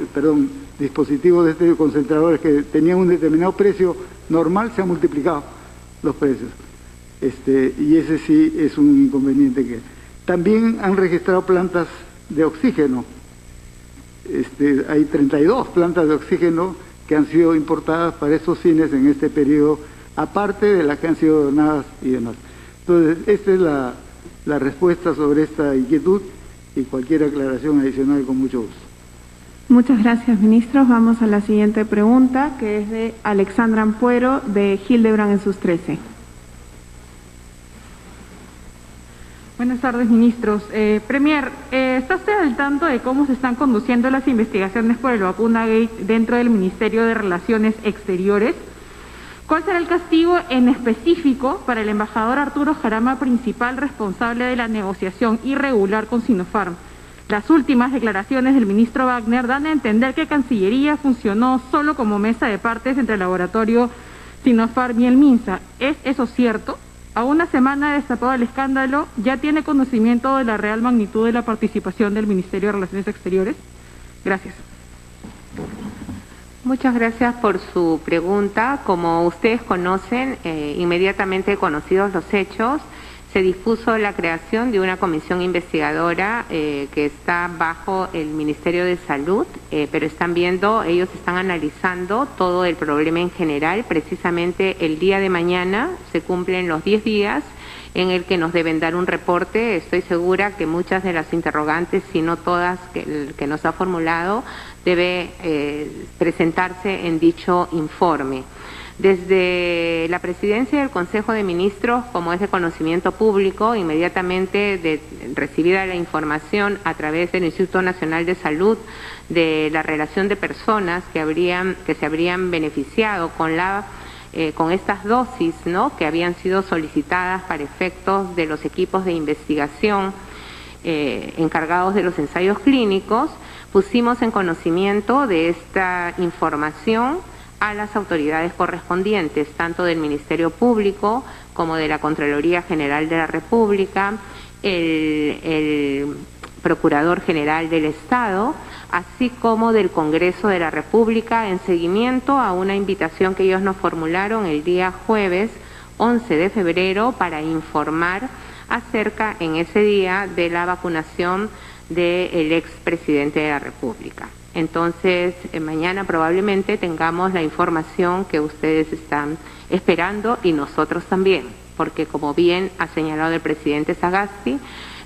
dispositivos de estos concentradores que tenían un determinado precio normal se han multiplicado los precios. Y ese sí es un inconveniente que... También han registrado plantas de oxígeno. Hay 32 plantas de oxígeno que han sido importadas para estos fines en este periodo, aparte de las que han sido donadas y demás. Entonces, esta es la respuesta sobre esta inquietud y cualquier aclaración adicional con mucho gusto. Muchas gracias, ministros. Vamos a la siguiente pregunta, que es de Alexandra Ampuero, de Hildebrand en sus 13. Buenas tardes, ministros. Premier, ¿está usted al tanto de cómo se están conduciendo las investigaciones por el Vacunagate dentro del Ministerio de Relaciones Exteriores? ¿Cuál será el castigo en específico para el embajador Arturo Jarama, principal responsable de la negociación irregular con Sinopharm? Las últimas declaraciones del ministro Wagner dan a entender que Cancillería funcionó solo como mesa de partes entre el laboratorio Sinopharm y el MINSA. ¿Es eso cierto? A una semana de destapado el escándalo, ¿ya tiene conocimiento de la real magnitud de la participación del Ministerio de Relaciones Exteriores? Gracias. Muchas gracias por su pregunta. Como ustedes conocen, inmediatamente conocidos los hechos, se dispuso la creación de una comisión investigadora que está bajo el Ministerio de Salud, pero ellos están analizando todo el problema en general. Precisamente el día de mañana se cumplen los 10 días en el que nos deben dar un reporte. Estoy segura que muchas de las interrogantes, si no todas, que nos ha formulado, debe presentarse en dicho informe. Desde la presidencia del Consejo de Ministros, como es de conocimiento público, inmediatamente recibida la información a través del Instituto Nacional de Salud de la relación de personas que se habrían beneficiado con estas dosis, ¿no?, que habían sido solicitadas para efectos de los equipos de investigación encargados de los ensayos clínicos, pusimos en conocimiento de esta información a las autoridades correspondientes, tanto del Ministerio Público como de la Contraloría General de la República, el Procurador General del Estado, así como del Congreso de la República, en seguimiento a una invitación que ellos nos formularon el día jueves 11 de febrero para informar acerca en ese día de la vacunación del expresidente de la República. Entonces, mañana probablemente tengamos la información que ustedes están esperando y nosotros también, porque como bien ha señalado el presidente Sagasti,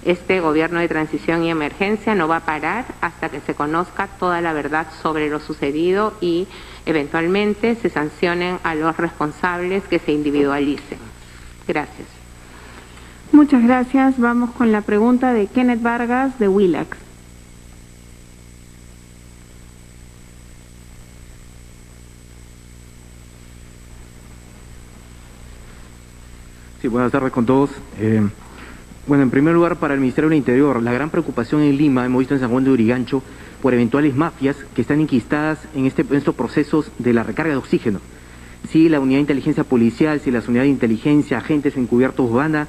este gobierno de transición y emergencia no va a parar hasta que se conozca toda la verdad sobre lo sucedido y eventualmente se sancionen a los responsables que se individualicen. Gracias. Muchas gracias. Vamos con la pregunta de Kenneth Vargas, de Willax. Sí, buenas tardes con todos. Bueno, en primer lugar, para el Ministerio del Interior, la gran preocupación en Lima, hemos visto en San Juan de Urigancho, por eventuales mafias que están enquistadas en estos procesos de la recarga de oxígeno. Si la unidad de inteligencia policial, si las unidades de inteligencia, agentes encubiertos van a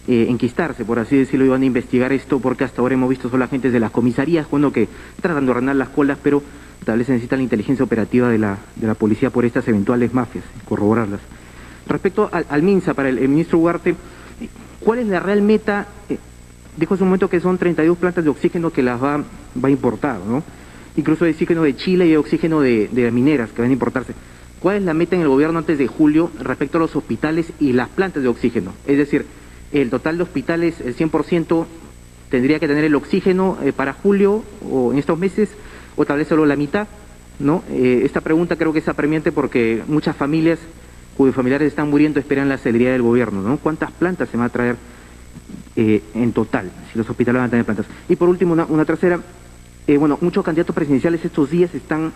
enquistarse, por así decirlo, y van a investigar esto, porque hasta ahora hemos visto solo agentes de las comisarías, bueno, que tratan de ordenar las colas, pero tal vez se necesita la inteligencia operativa de la policía por estas eventuales mafias, corroborarlas. Respecto al MINSA, para el ministro Ugarte, ¿cuál es la real meta? Dijo hace un momento que son 32 plantas de oxígeno que las va a importar, ¿no? Incluso hay oxígeno de Chile y hay oxígeno de mineras que van a importarse. ¿Cuál es la meta en el gobierno antes de julio respecto a los hospitales y las plantas de oxígeno? Es decir, el total de hospitales, el 100%, tendría que tener el oxígeno para julio o en estos meses, o tal vez solo la mitad. ¿no? Esta pregunta creo que es apremiante porque muchas familias cuyos familiares están muriendo esperan la celeridad del gobierno, ¿no? ¿Cuántas plantas se van a traer en total, si los hospitales van a tener plantas? Y por último, una tercera, bueno, muchos candidatos presidenciales estos días están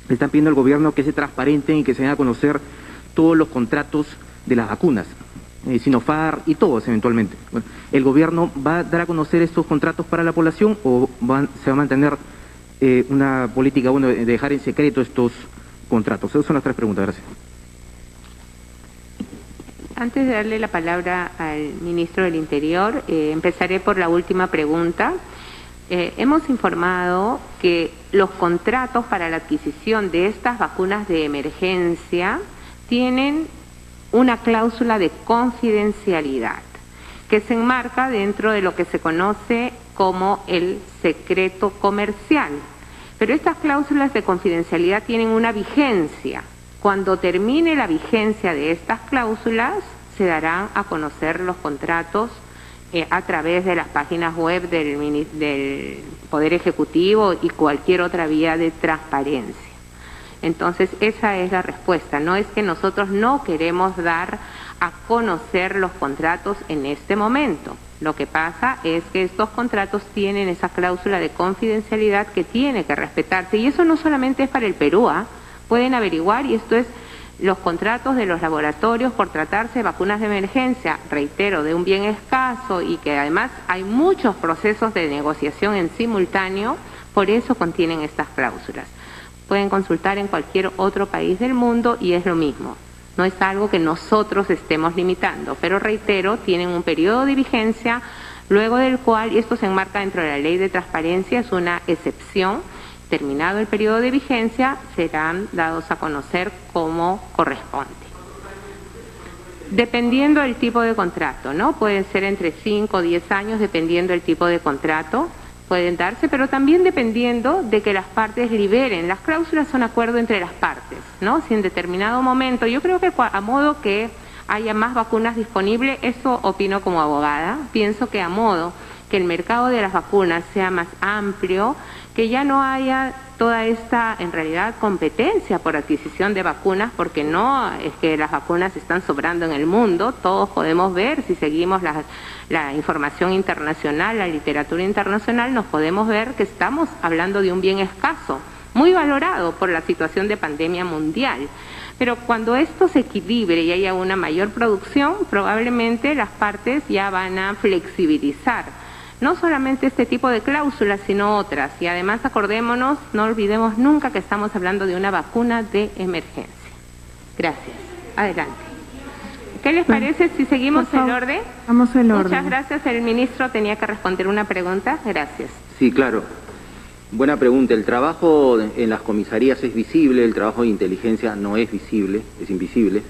pidiendo al gobierno que se transparenten y que se den a conocer todos los contratos de las vacunas, Sinopharm y todos eventualmente. Bueno, ¿el gobierno va a dar a conocer estos contratos para la población o se va a mantener una política de dejar en secreto estos contratos? Esas son las tres preguntas, gracias. Antes de darle la palabra al ministro del Interior, empezaré por la última pregunta. Hemos informado que los contratos para la adquisición de estas vacunas de emergencia tienen una cláusula de confidencialidad que se enmarca dentro de lo que se conoce como el secreto comercial. Pero estas cláusulas de confidencialidad tienen una vigencia. Cuando termine la vigencia de estas cláusulas, se darán a conocer los contratos a través de las páginas web del Poder Ejecutivo y cualquier otra vía de transparencia. Entonces, esa es la respuesta. No es que nosotros no queremos dar a conocer los contratos en este momento. Lo que pasa es que estos contratos tienen esa cláusula de confidencialidad que tiene que respetarse. Y eso no solamente es para el Perú, pueden averiguar, y esto es los contratos de los laboratorios por tratarse de vacunas de emergencia, reitero, de un bien escaso y que además hay muchos procesos de negociación en simultáneo, por eso contienen estas cláusulas. Pueden consultar en cualquier otro país del mundo y es lo mismo. No es algo que nosotros estemos limitando, pero reitero, tienen un periodo de vigencia, luego del cual, y esto se enmarca dentro de la ley de transparencia, es una excepción, terminado el periodo de vigencia, serán dados a conocer como corresponde. Dependiendo del tipo de contrato, ¿no? Pueden ser entre 5 o 10 años, dependiendo del tipo de contrato, pueden darse, pero también dependiendo de que las partes liberen. Las cláusulas son acuerdo entre las partes, ¿no? Si en determinado momento, yo creo que a modo que haya más vacunas disponibles, eso opino como abogada, pienso que a modo que el mercado de las vacunas sea más amplio, que ya no haya toda esta, en realidad, competencia por adquisición de vacunas, porque no es que las vacunas están sobrando en el mundo, todos podemos ver, si seguimos la información internacional, la literatura internacional, nos podemos ver que estamos hablando de un bien escaso, muy valorado por la situación de pandemia mundial. Pero cuando esto se equilibre y haya una mayor producción, probablemente las partes ya van a flexibilizar no solamente este tipo de cláusulas, sino otras. Y además acordémonos, no olvidemos nunca que estamos hablando de una vacuna de emergencia. Gracias. Adelante. ¿Qué les parece si seguimos el orden? Vamos el orden. Muchas gracias. El ministro tenía que responder una pregunta. Gracias. Sí, claro. Buena pregunta. El trabajo en las comisarías es visible, el trabajo de inteligencia no es visible, es invisible.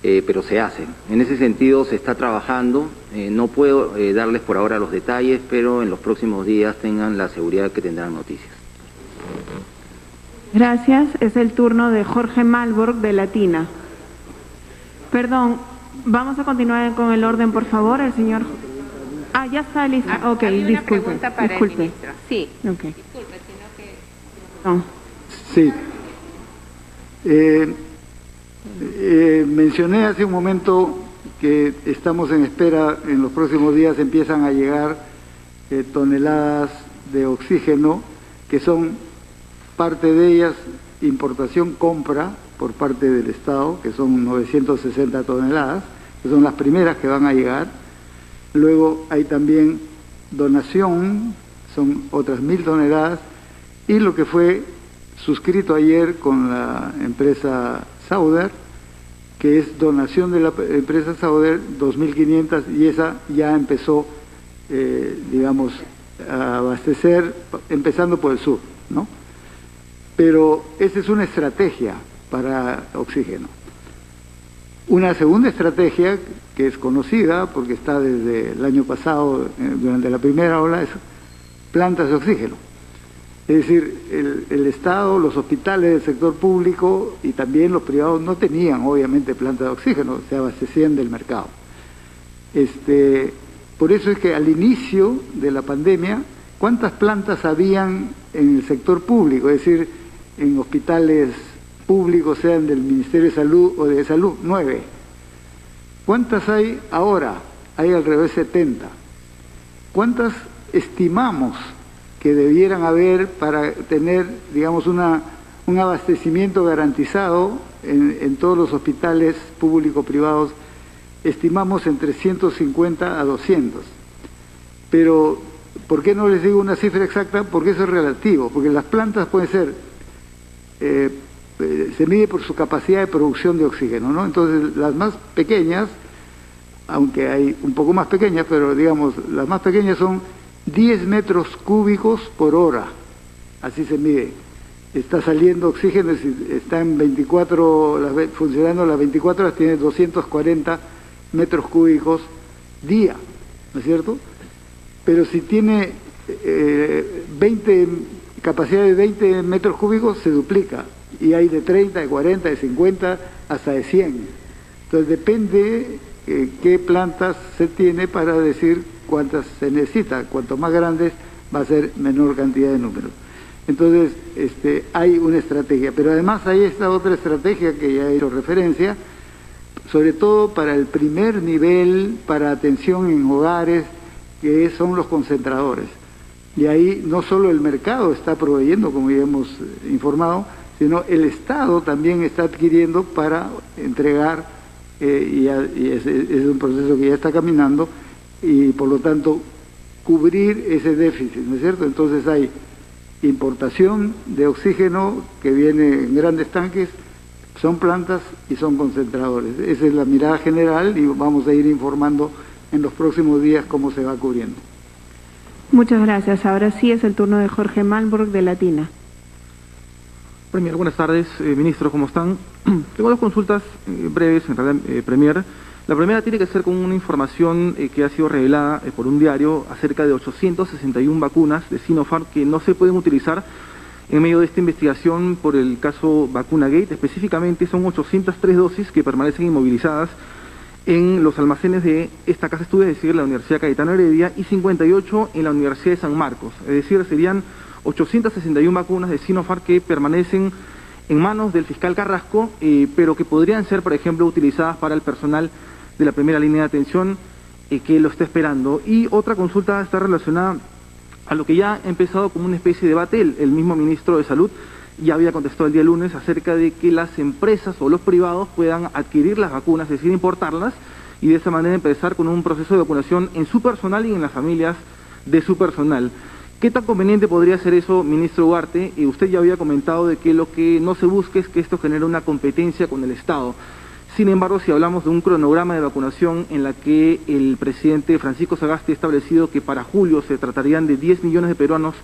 Pero se hacen. En ese sentido se está trabajando, no puedo darles por ahora los detalles, pero en los próximos días tengan la seguridad que tendrán noticias. Gracias. Es el turno de Jorge Malborg de Latina. Perdón, vamos a continuar con el orden, por favor, el señor... ya está lista. Ok, hay una disculpe. Pregunta para el ministro. Sí. Okay. Disculpe, sino que... No. Sí. Mencioné hace un momento que estamos en espera, en los próximos días empiezan a llegar toneladas de oxígeno, que son parte de ellas importación, compra por parte del Estado, que son 960 toneladas, que son las primeras que van a llegar. Luego hay también donación, son otras 1000 toneladas, y lo que fue suscrito ayer con la empresa Sauder, que es donación de la empresa Sauder, 2.500, y esa ya empezó, digamos, a abastecer, empezando por el sur, ¿no? Pero esa es una estrategia para oxígeno. Una segunda estrategia, que es conocida, porque está desde el año pasado, durante la primera ola, es plantas de oxígeno. Es decir, el Estado, los hospitales del sector público y también los privados no tenían, obviamente, plantas de oxígeno, se abastecían del mercado. Por eso es que al inicio de la pandemia, ¿cuántas plantas habían en el sector público? Es decir, en hospitales públicos, sean del Ministerio de Salud o de Salud, 9. ¿Cuántas hay ahora? Hay alrededor de 70. ¿Cuántas estimamos que debieran haber para tener, digamos, un abastecimiento garantizado en todos los hospitales público-privados? Estimamos entre 150 a 200. Pero, ¿por qué no les digo una cifra exacta? Porque eso es relativo, porque las plantas pueden ser, se mide por su capacidad de producción de oxígeno, ¿no? Entonces, las más pequeñas, aunque hay un poco más pequeñas, pero digamos, las más pequeñas son 10 metros cúbicos por hora, así se mide. Está saliendo oxígeno, está en 24, funcionando las 24 horas, tiene 240 metros cúbicos día, ¿no es cierto? Pero si tiene capacidad de 20 metros cúbicos, se duplica, y hay de 30, de 40, de 50, hasta de 100. Entonces depende qué plantas se tiene para decir cuántas se necesita. Cuanto más grandes, va a ser menor cantidad de números. Entonces, hay una estrategia, pero además hay esta otra estrategia que ya he hecho referencia, sobre todo para el primer nivel, para atención en hogares, que son los concentradores. Y ahí no solo el mercado está proveyendo, como ya hemos informado, sino el Estado también está adquiriendo para entregar, y es un proceso que ya está caminando, y por lo tanto cubrir ese déficit, ¿no es cierto? Entonces hay importación de oxígeno que viene en grandes tanques, son plantas y son concentradores. Esa es la mirada general y vamos a ir informando en los próximos días cómo se va cubriendo. Muchas gracias. Ahora sí es el turno de Jorge Malmborg de Latina. Premier, buenas tardes. Ministro, ¿cómo están? Tengo dos consultas breves, en realidad, Premier. La primera tiene que ser con una información que ha sido revelada por un diario acerca de 861 vacunas de Sinopharm que no se pueden utilizar en medio de esta investigación por el caso VacunaGate. Específicamente son 803 dosis que permanecen inmovilizadas en los almacenes de esta casa de estudios, es decir, la Universidad Cayetano Heredia, y 58 en la Universidad de San Marcos. Es decir, serían 861 vacunas de Sinopharm que permanecen en manos del fiscal Carrasco, pero que podrían ser, por ejemplo, utilizadas para el personal de la primera línea de atención que lo está esperando. Y otra consulta está relacionada a lo que ya ha empezado como una especie de debate. El mismo ministro de Salud ya había contestado el día lunes acerca de que las empresas o los privados puedan adquirir las vacunas, es decir, importarlas, y de esa manera empezar con un proceso de vacunación en su personal y en las familias de su personal. ¿Qué tan conveniente podría ser eso, ministro Ugarte? Y usted ya había comentado de que lo que no se busca es que esto genere una competencia con el Estado. Sin embargo, si hablamos de un cronograma de vacunación en la que el presidente Francisco Sagasti ha establecido que para julio se tratarían de 10 millones de peruanos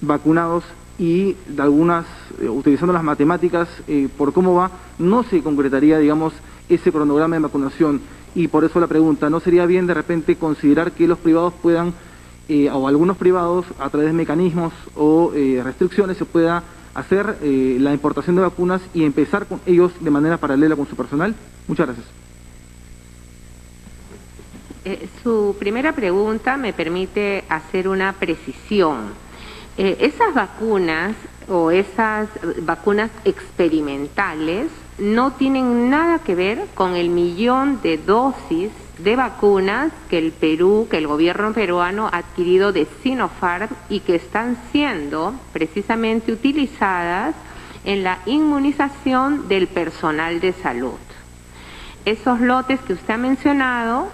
vacunados y de algunas, utilizando las matemáticas por cómo va, no se concretaría, digamos, ese cronograma de vacunación. Y por eso la pregunta, ¿no sería bien de repente considerar que los privados puedan, o algunos privados, a través de mecanismos o restricciones, se pueda hacer la importación de vacunas y empezar con ellos de manera paralela con su personal? Muchas gracias. Su primera pregunta me permite hacer una precisión. Esas vacunas o esas vacunas experimentales no tienen nada que ver con el 1.000.000 de dosis de vacunas que el gobierno peruano ha adquirido de Sinopharm y que están siendo precisamente utilizadas en la inmunización del personal de salud. Esos lotes que usted ha mencionado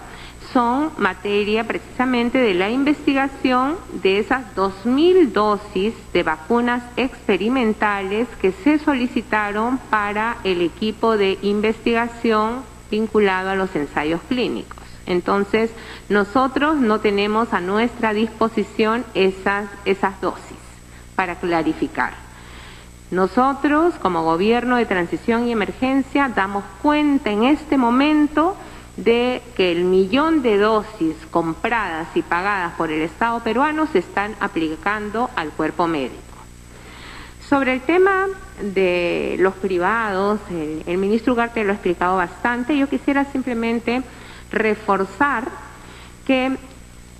son materia precisamente de la investigación de esas 2.000 dosis de vacunas experimentales que se solicitaron para el equipo de investigación vinculado a los ensayos clínicos. Entonces, nosotros no tenemos a nuestra disposición esas dosis, para clarificar. Nosotros, como Gobierno de Transición y Emergencia, damos cuenta en este momento de que el 1.000.000 de dosis compradas y pagadas por el Estado peruano se están aplicando al cuerpo médico. Sobre el tema de los privados, el ministro Ugarte lo ha explicado bastante. Yo quisiera simplemente reforzar que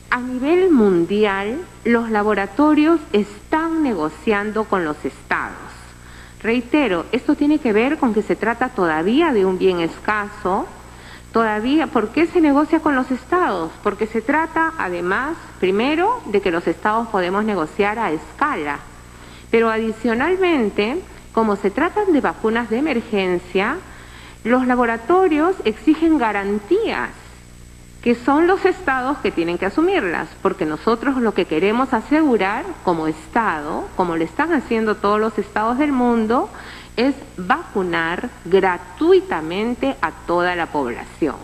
a nivel mundial los laboratorios están negociando con los estados. Reitero, esto tiene que ver con que se trata todavía de un bien escaso. Todavía, ¿por qué se negocia con los estados? Porque se trata, además, primero, de que los estados podemos negociar a escala. Pero adicionalmente, como se tratan de vacunas de emergencia, los laboratorios exigen garantías, que son los estados que tienen que asumirlas, porque nosotros lo que queremos asegurar como estado, como lo están haciendo todos los estados del mundo, es vacunar gratuitamente a toda la población.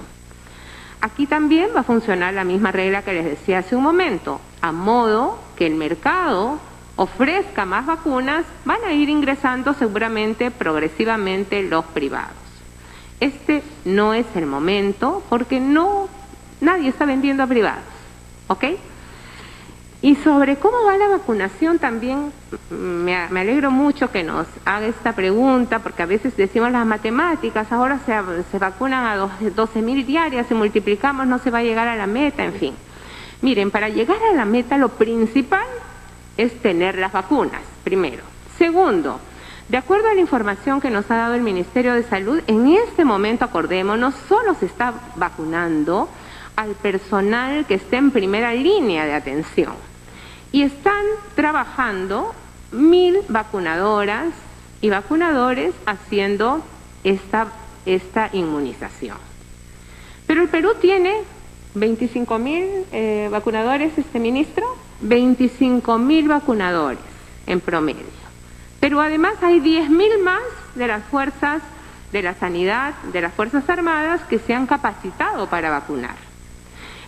Aquí también va a funcionar la misma regla que les decía hace un momento, a modo que el mercado ofrezca más vacunas, van a ir ingresando seguramente progresivamente los privados. Este no es el momento porque nadie está vendiendo a privados, ¿ok? Y sobre cómo va la vacunación también me alegro mucho que nos haga esta pregunta, porque a veces decimos las matemáticas, ahora se vacunan a 12.000 diarias, si multiplicamos no se va a llegar a la meta, en fin. Miren, para llegar a la meta lo principal es tener las vacunas, primero. Segundo, de acuerdo a la información que nos ha dado el Ministerio de Salud, en este momento, acordémonos, solo se está vacunando al personal que esté en primera línea de atención. Y están trabajando 1.000 vacunadoras y vacunadores haciendo esta inmunización. Pero el Perú tiene 25.000 vacunadores, ministro, 25.000 vacunadores en promedio. Pero además hay 10.000 más de las fuerzas de la sanidad, de las Fuerzas Armadas, que se han capacitado para vacunar.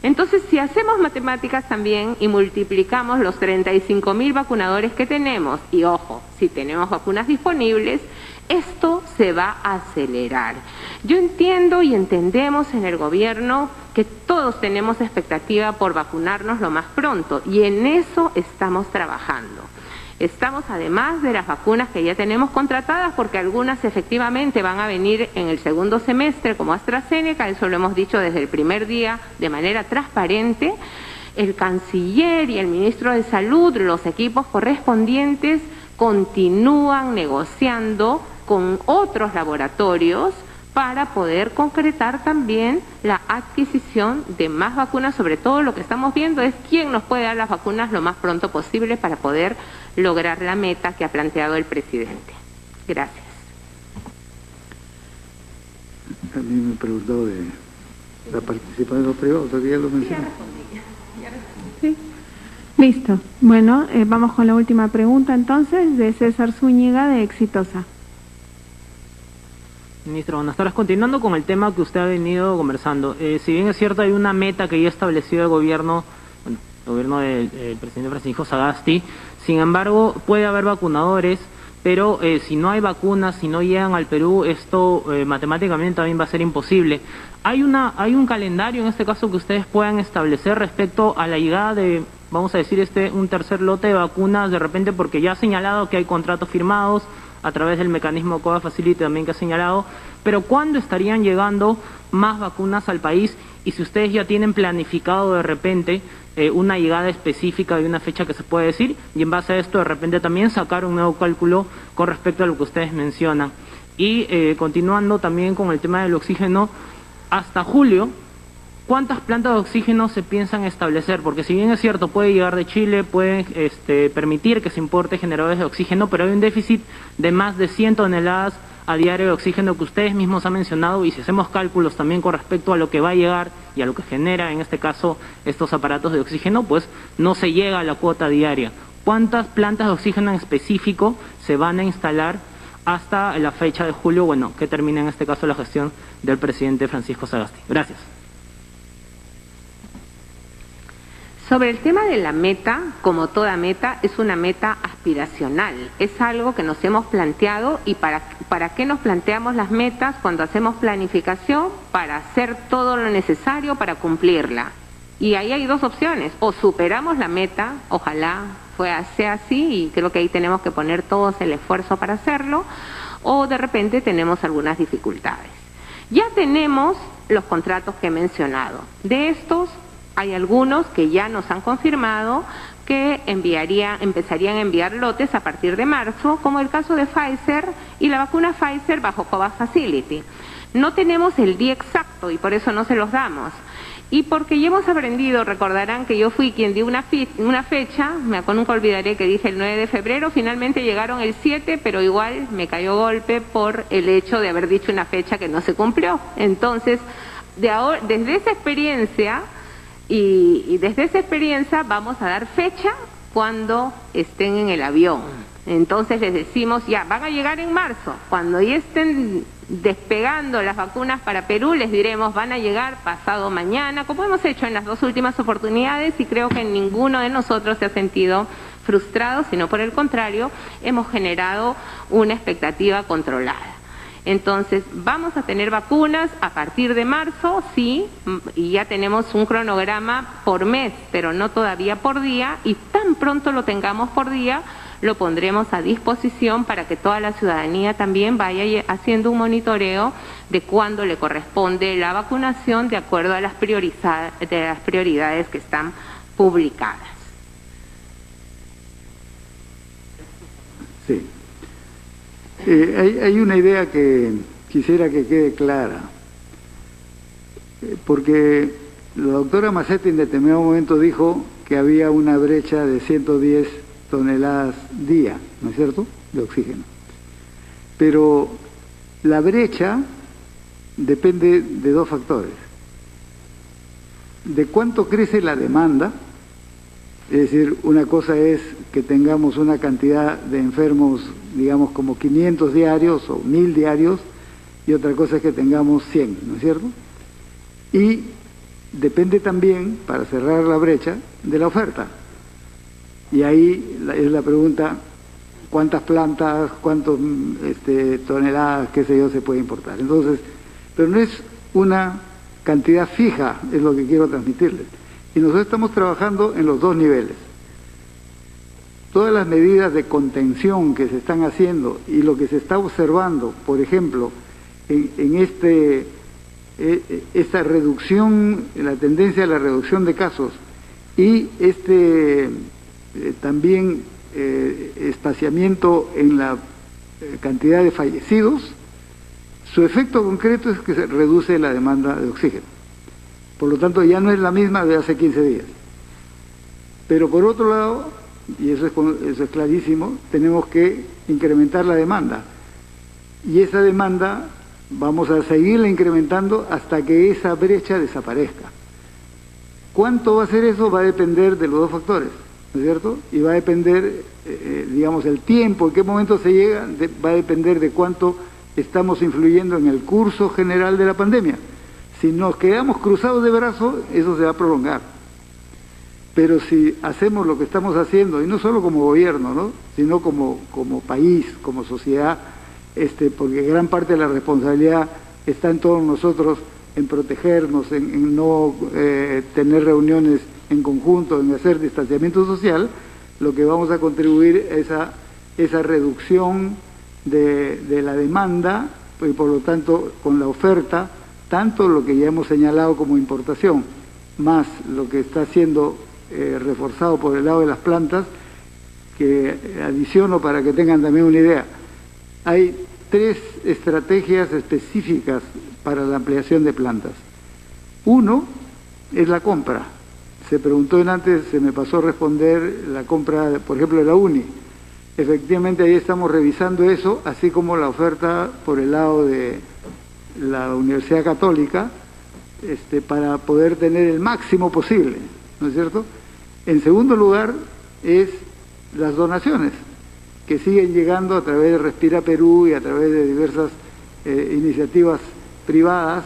Entonces, si hacemos matemáticas también y multiplicamos los 35.000 vacunadores que tenemos, y ojo, si tenemos vacunas disponibles, esto se va a acelerar. Yo entiendo y entendemos en el gobierno que todos tenemos expectativa por vacunarnos lo más pronto, y en eso estamos trabajando. Estamos, además de las vacunas que ya tenemos contratadas, porque algunas efectivamente van a venir en el segundo semestre, como AstraZeneca, eso lo hemos dicho desde el primer día de manera transparente. El canciller y el ministro de Salud, los equipos correspondientes, continúan negociando con otros laboratorios para poder concretar también la adquisición de más vacunas. Sobre todo lo que estamos viendo es quién nos puede dar las vacunas lo más pronto posible para poder lograr la meta que ha planteado el presidente. Gracias. A mí me he preguntado de la participación de los privados, todavía lo mencioné. Sí. Listo. Bueno, vamos con la última pregunta entonces de César Zúñiga de Exitosa. Ministro, buenas tardes. Continuando con el tema que usted ha venido conversando, si bien es cierto hay una meta que ya estableció el gobierno, el gobierno del presidente Francisco Sagasti, sin embargo puede haber vacunadores, pero si no hay vacunas, si no llegan al Perú, esto matemáticamente también va a ser imposible. ¿Hay un calendario en este caso que ustedes puedan establecer respecto a la llegada de, vamos a decir, un tercer lote de vacunas de repente, porque ya ha señalado que hay contratos firmados a través del mecanismo COVAX Facility también que ha señalado, pero ¿cuándo estarían llegando más vacunas al país? Y si ustedes ya tienen planificado de repente una llegada específica de una fecha que se puede decir, y en base a esto de repente también sacar un nuevo cálculo con respecto a lo que ustedes mencionan. Y continuando también con el tema del oxígeno, hasta julio, ¿cuántas plantas de oxígeno se piensan establecer? Porque si bien es cierto, puede llegar de Chile, puede permitir que se importe generadores de oxígeno, pero hay un déficit de más de 100 toneladas a diario de oxígeno que ustedes mismos han mencionado, y si hacemos cálculos también con respecto a lo que va a llegar y a lo que genera en este caso estos aparatos de oxígeno, pues no se llega a la cuota diaria. ¿Cuántas plantas de oxígeno en específico se van a instalar hasta la fecha de julio, bueno, que termina en este caso la gestión del presidente Francisco Sagasti? Gracias. Sobre el tema de la meta, como toda meta, es una meta aspiracional. Es algo que nos hemos planteado. ¿Y para qué nos planteamos las metas cuando hacemos planificación? Para hacer todo lo necesario para cumplirla. Y ahí hay dos opciones: o superamos la meta, ojalá sea así, y creo que ahí tenemos que poner todos el esfuerzo para hacerlo, o de repente tenemos algunas dificultades. Ya tenemos los contratos que he mencionado. De estos, hay algunos que ya nos han confirmado que empezarían a enviar lotes a partir de marzo, como el caso de Pfizer y la vacuna Pfizer bajo COVAX Facility. No tenemos el día exacto y por eso no se los damos. Y porque ya hemos aprendido, recordarán que yo fui quien dio una fecha, nunca olvidaré que dije el 9 de febrero, finalmente llegaron el 7, pero igual me cayó golpe por el hecho de haber dicho una fecha que no se cumplió. Entonces, desde esa experiencia, y desde esa experiencia vamos a dar fecha cuando estén en el avión. Entonces les decimos, ya, van a llegar en marzo. Cuando ya estén despegando las vacunas para Perú, les diremos, van a llegar pasado mañana, como hemos hecho en las dos últimas oportunidades, y creo que ninguno de nosotros se ha sentido frustrado, sino por el contrario, hemos generado una expectativa controlada. Entonces, vamos a tener vacunas a partir de marzo, sí, y ya tenemos un cronograma por mes, pero no todavía por día, y tan pronto lo tengamos por día, lo pondremos a disposición para que toda la ciudadanía también vaya haciendo un monitoreo de cuándo le corresponde la vacunación de acuerdo a las prioridades que están publicadas. Sí. Hay una idea que quisiera que quede clara, porque la doctora Macetti en determinado momento dijo que había una brecha de 110 toneladas día, ¿no es cierto?, de oxígeno. Pero la brecha depende de dos factores: de cuánto crece la demanda, es decir, una cosa es que tengamos una cantidad de enfermos, digamos, como 500 diarios o 1000 diarios, y otra cosa es que tengamos 100, ¿no es cierto? Y depende también, para cerrar la brecha, de la oferta. Y ahí es la pregunta, ¿cuántas plantas, cuántas toneladas, qué sé yo, se puede importar? Entonces, pero no es una cantidad fija, es lo que quiero transmitirles. Y nosotros estamos trabajando en los dos niveles. Todas las medidas de contención que se están haciendo y lo que se está observando, por ejemplo, en esta reducción, la tendencia a la reducción de casos y también espaciamiento en la cantidad de fallecidos, su efecto concreto es que se reduce la demanda de oxígeno. Por lo tanto, ya no es la misma de hace 15 días. Pero por otro lado, y eso es clarísimo, tenemos que incrementar la demanda. Y esa demanda vamos a seguirla incrementando hasta que esa brecha desaparezca. ¿Cuánto va a ser eso? Va a depender de los dos factores, ¿no es cierto? Y va a depender, digamos, el tiempo, en qué momento se llega, va a depender de cuánto estamos influyendo en el curso general de la pandemia. Si nos quedamos cruzados de brazos, eso se va a prolongar. Pero si hacemos lo que estamos haciendo, y no solo como gobierno, ¿no?, sino como país, como sociedad, porque gran parte de la responsabilidad está en todos nosotros, en protegernos, en no tener reuniones en conjunto, en hacer distanciamiento social, lo que vamos a contribuir es a esa reducción de la demanda, y por lo tanto con la oferta, tanto lo que ya hemos señalado como importación, más lo que está siendo reforzado por el lado de las plantas, que adiciono para que tengan también una idea. Hay 3 estrategias específicas para la ampliación de plantas. Uno es la compra. Se preguntó antes, se me pasó a responder la compra, por ejemplo, de la UNI. Efectivamente, ahí estamos revisando eso, así como la oferta por el lado de la Universidad Católica, para poder tener el máximo posible, ¿no es cierto? En segundo lugar, es las donaciones, que siguen llegando a través de Respira Perú y a través de diversas iniciativas privadas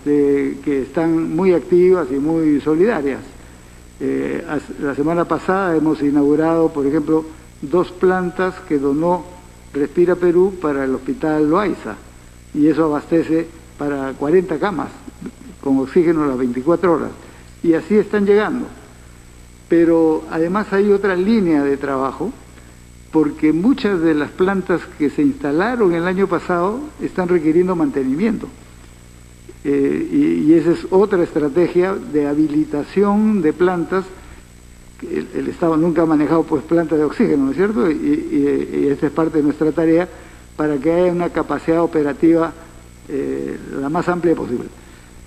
que están muy activas y muy solidarias. La semana pasada hemos inaugurado, por ejemplo, 2 plantas que donó Respira Perú para el Hospital Loaiza, y eso abastece para 40 camas con oxígeno a las 24 horas, y así están llegando. Pero además hay otra línea de trabajo, porque muchas de las plantas que se instalaron el año pasado están requiriendo mantenimiento, y esa es otra estrategia de habilitación de plantas el Estado nunca ha manejado pues plantas de oxígeno, ¿no es cierto? Y esta es parte de nuestra tarea para que haya una capacidad operativa la más amplia posible.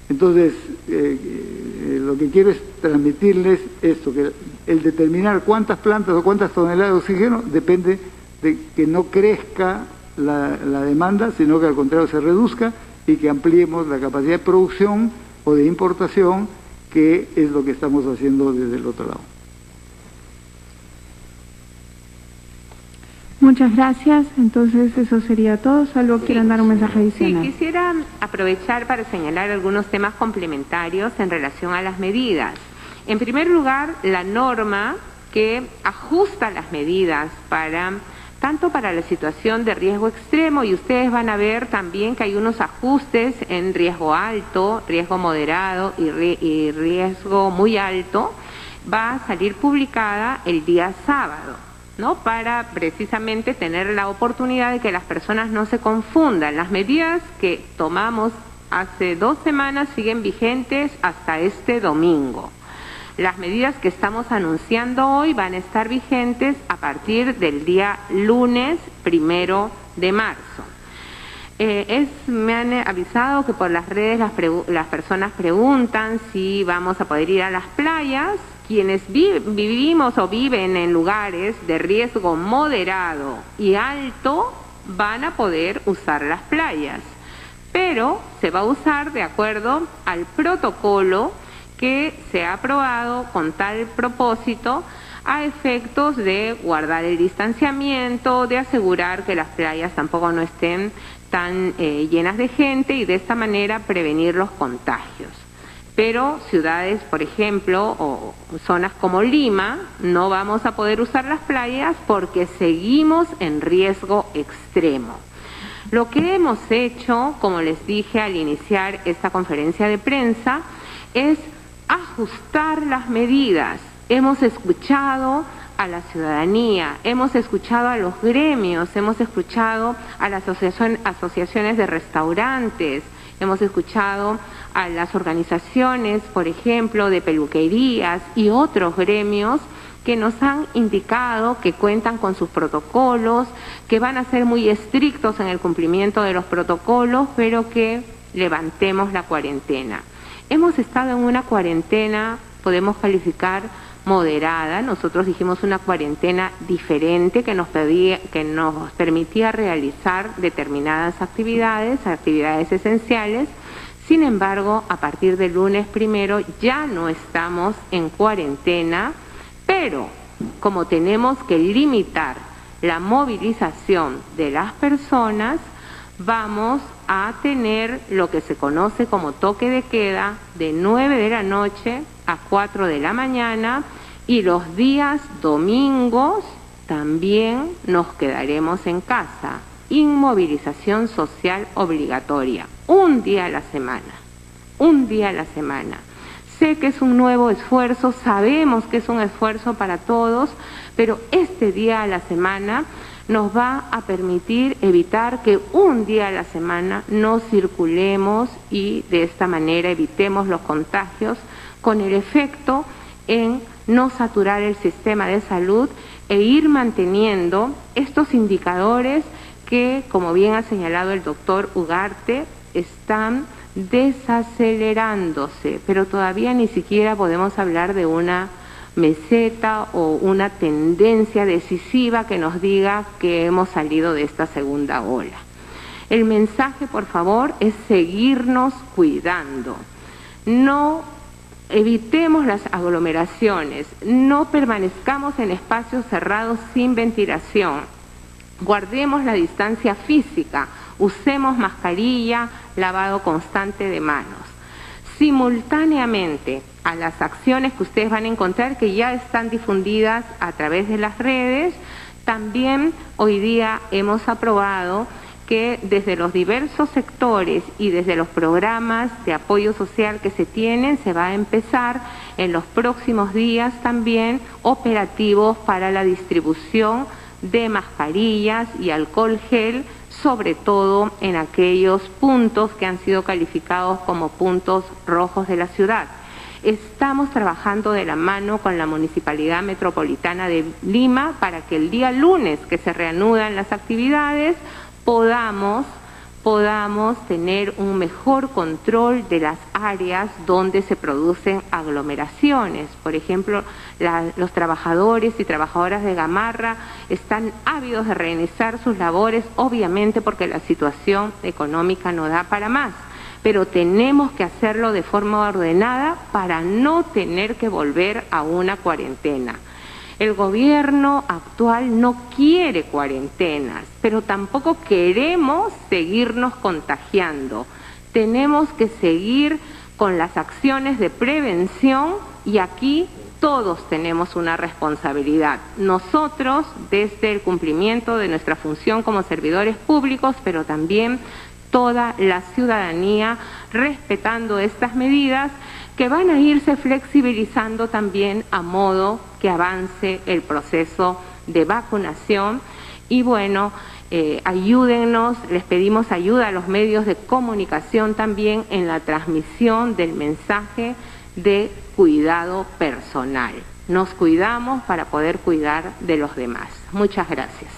Entonces, lo que quiero es transmitirles esto, que el determinar cuántas plantas o cuántas toneladas de oxígeno depende de que no crezca la demanda, sino que al contrario se reduzca y que ampliemos la capacidad de producción o de importación, que es lo que estamos haciendo desde el otro lado. Muchas gracias. Entonces, eso sería todo. Salvo quieran dar un mensaje adicional. Sí, quisiera aprovechar para señalar algunos temas complementarios en relación a las medidas. En primer lugar, la norma que ajusta las medidas tanto para la situación de riesgo extremo, y ustedes van a ver también que hay unos ajustes en riesgo alto, riesgo moderado y riesgo muy alto, va a salir publicada el día sábado, ¿no? Para precisamente tener la oportunidad de que las personas no se confundan. Las medidas que tomamos hace 2 semanas siguen vigentes hasta este domingo. Las medidas que estamos anunciando hoy van a estar vigentes a partir del día lunes 1 de marzo. Me han avisado que por las redes las personas preguntan si vamos a poder ir a las playas. Quienes vivimos o viven en lugares de riesgo moderado y alto van a poder usar las playas, pero se va a usar de acuerdo al protocolo que se ha aprobado con tal propósito, a efectos de guardar el distanciamiento, de asegurar que las playas tampoco no estén tan llenas de gente y de esta manera prevenir los contagios. Pero ciudades, por ejemplo, o zonas como Lima, no vamos a poder usar las playas porque seguimos en riesgo extremo. Lo que hemos hecho, como les dije al iniciar esta conferencia de prensa, es ajustar las medidas. Hemos escuchado a la ciudadanía, hemos escuchado a los gremios, hemos escuchado a las asociaciones de restaurantes, hemos escuchado a las organizaciones, por ejemplo, de peluquerías y otros gremios que nos han indicado que cuentan con sus protocolos, que van a ser muy estrictos en el cumplimiento de los protocolos, pero que levantemos la cuarentena. Hemos estado en una cuarentena, podemos calificar moderada. Nosotros dijimos una cuarentena diferente que nos permitía realizar determinadas actividades esenciales. Sin embargo, a partir del lunes 1 ya no estamos en cuarentena, pero como tenemos que limitar la movilización de las personas, vamos a tener lo que se conoce como toque de queda de 9 de la noche a 4 de la mañana, y los días domingos también nos quedaremos en casa. Inmovilización social obligatoria, un día a la semana. Sé que es un nuevo esfuerzo, sabemos que es un esfuerzo para todos, pero este día a la semana nos va a permitir evitar que un día a la semana no circulemos y de esta manera evitemos los contagios, con el efecto en no saturar el sistema de salud e ir manteniendo estos indicadores que, como bien ha señalado el doctor Ugarte, están desacelerándose, pero todavía ni siquiera podemos hablar de una meseta o una tendencia decisiva que nos diga que hemos salido de esta segunda ola. El mensaje, por favor, es seguirnos cuidando. No evitemos las aglomeraciones, no permanezcamos en espacios cerrados sin ventilación, guardemos la distancia física, usemos mascarilla, lavado constante de manos. Simultáneamente a las acciones que ustedes van a encontrar, que ya están difundidas a través de las redes, también hoy día hemos aprobado que desde los diversos sectores y desde los programas de apoyo social que se tienen, se va a empezar en los próximos días también operativos para la distribución de mascarillas y alcohol gel, sobre todo en aquellos puntos que han sido calificados como puntos rojos de la ciudad. Estamos trabajando de la mano con la Municipalidad Metropolitana de Lima para que el día lunes que se reanudan las actividades podamos tener un mejor control de las áreas donde se producen aglomeraciones. Por ejemplo, los trabajadores y trabajadoras de Gamarra están ávidos de reiniciar sus labores, obviamente porque la situación económica no da para más, pero tenemos que hacerlo de forma ordenada para no tener que volver a una cuarentena. El gobierno actual no quiere cuarentenas, pero tampoco queremos seguirnos contagiando. Tenemos que seguir con las acciones de prevención y aquí todos tenemos una responsabilidad. Nosotros, desde el cumplimiento de nuestra función como servidores públicos, pero también toda la ciudadanía respetando estas medidas que van a irse flexibilizando también a modo que avance el proceso de vacunación. Y bueno, ayúdennos, les pedimos ayuda a los medios de comunicación también en la transmisión del mensaje de cuidado personal. Nos cuidamos para poder cuidar de los demás. Muchas gracias.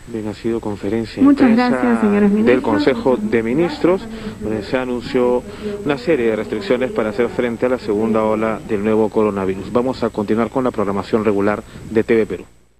Bien, ha sido conferencia Muchas de prensa gracias, señores ministros. del Consejo de Ministros, donde se anunció una serie de restricciones para hacer frente a la segunda ola del nuevo coronavirus. Vamos a continuar con la programación regular de TV Perú.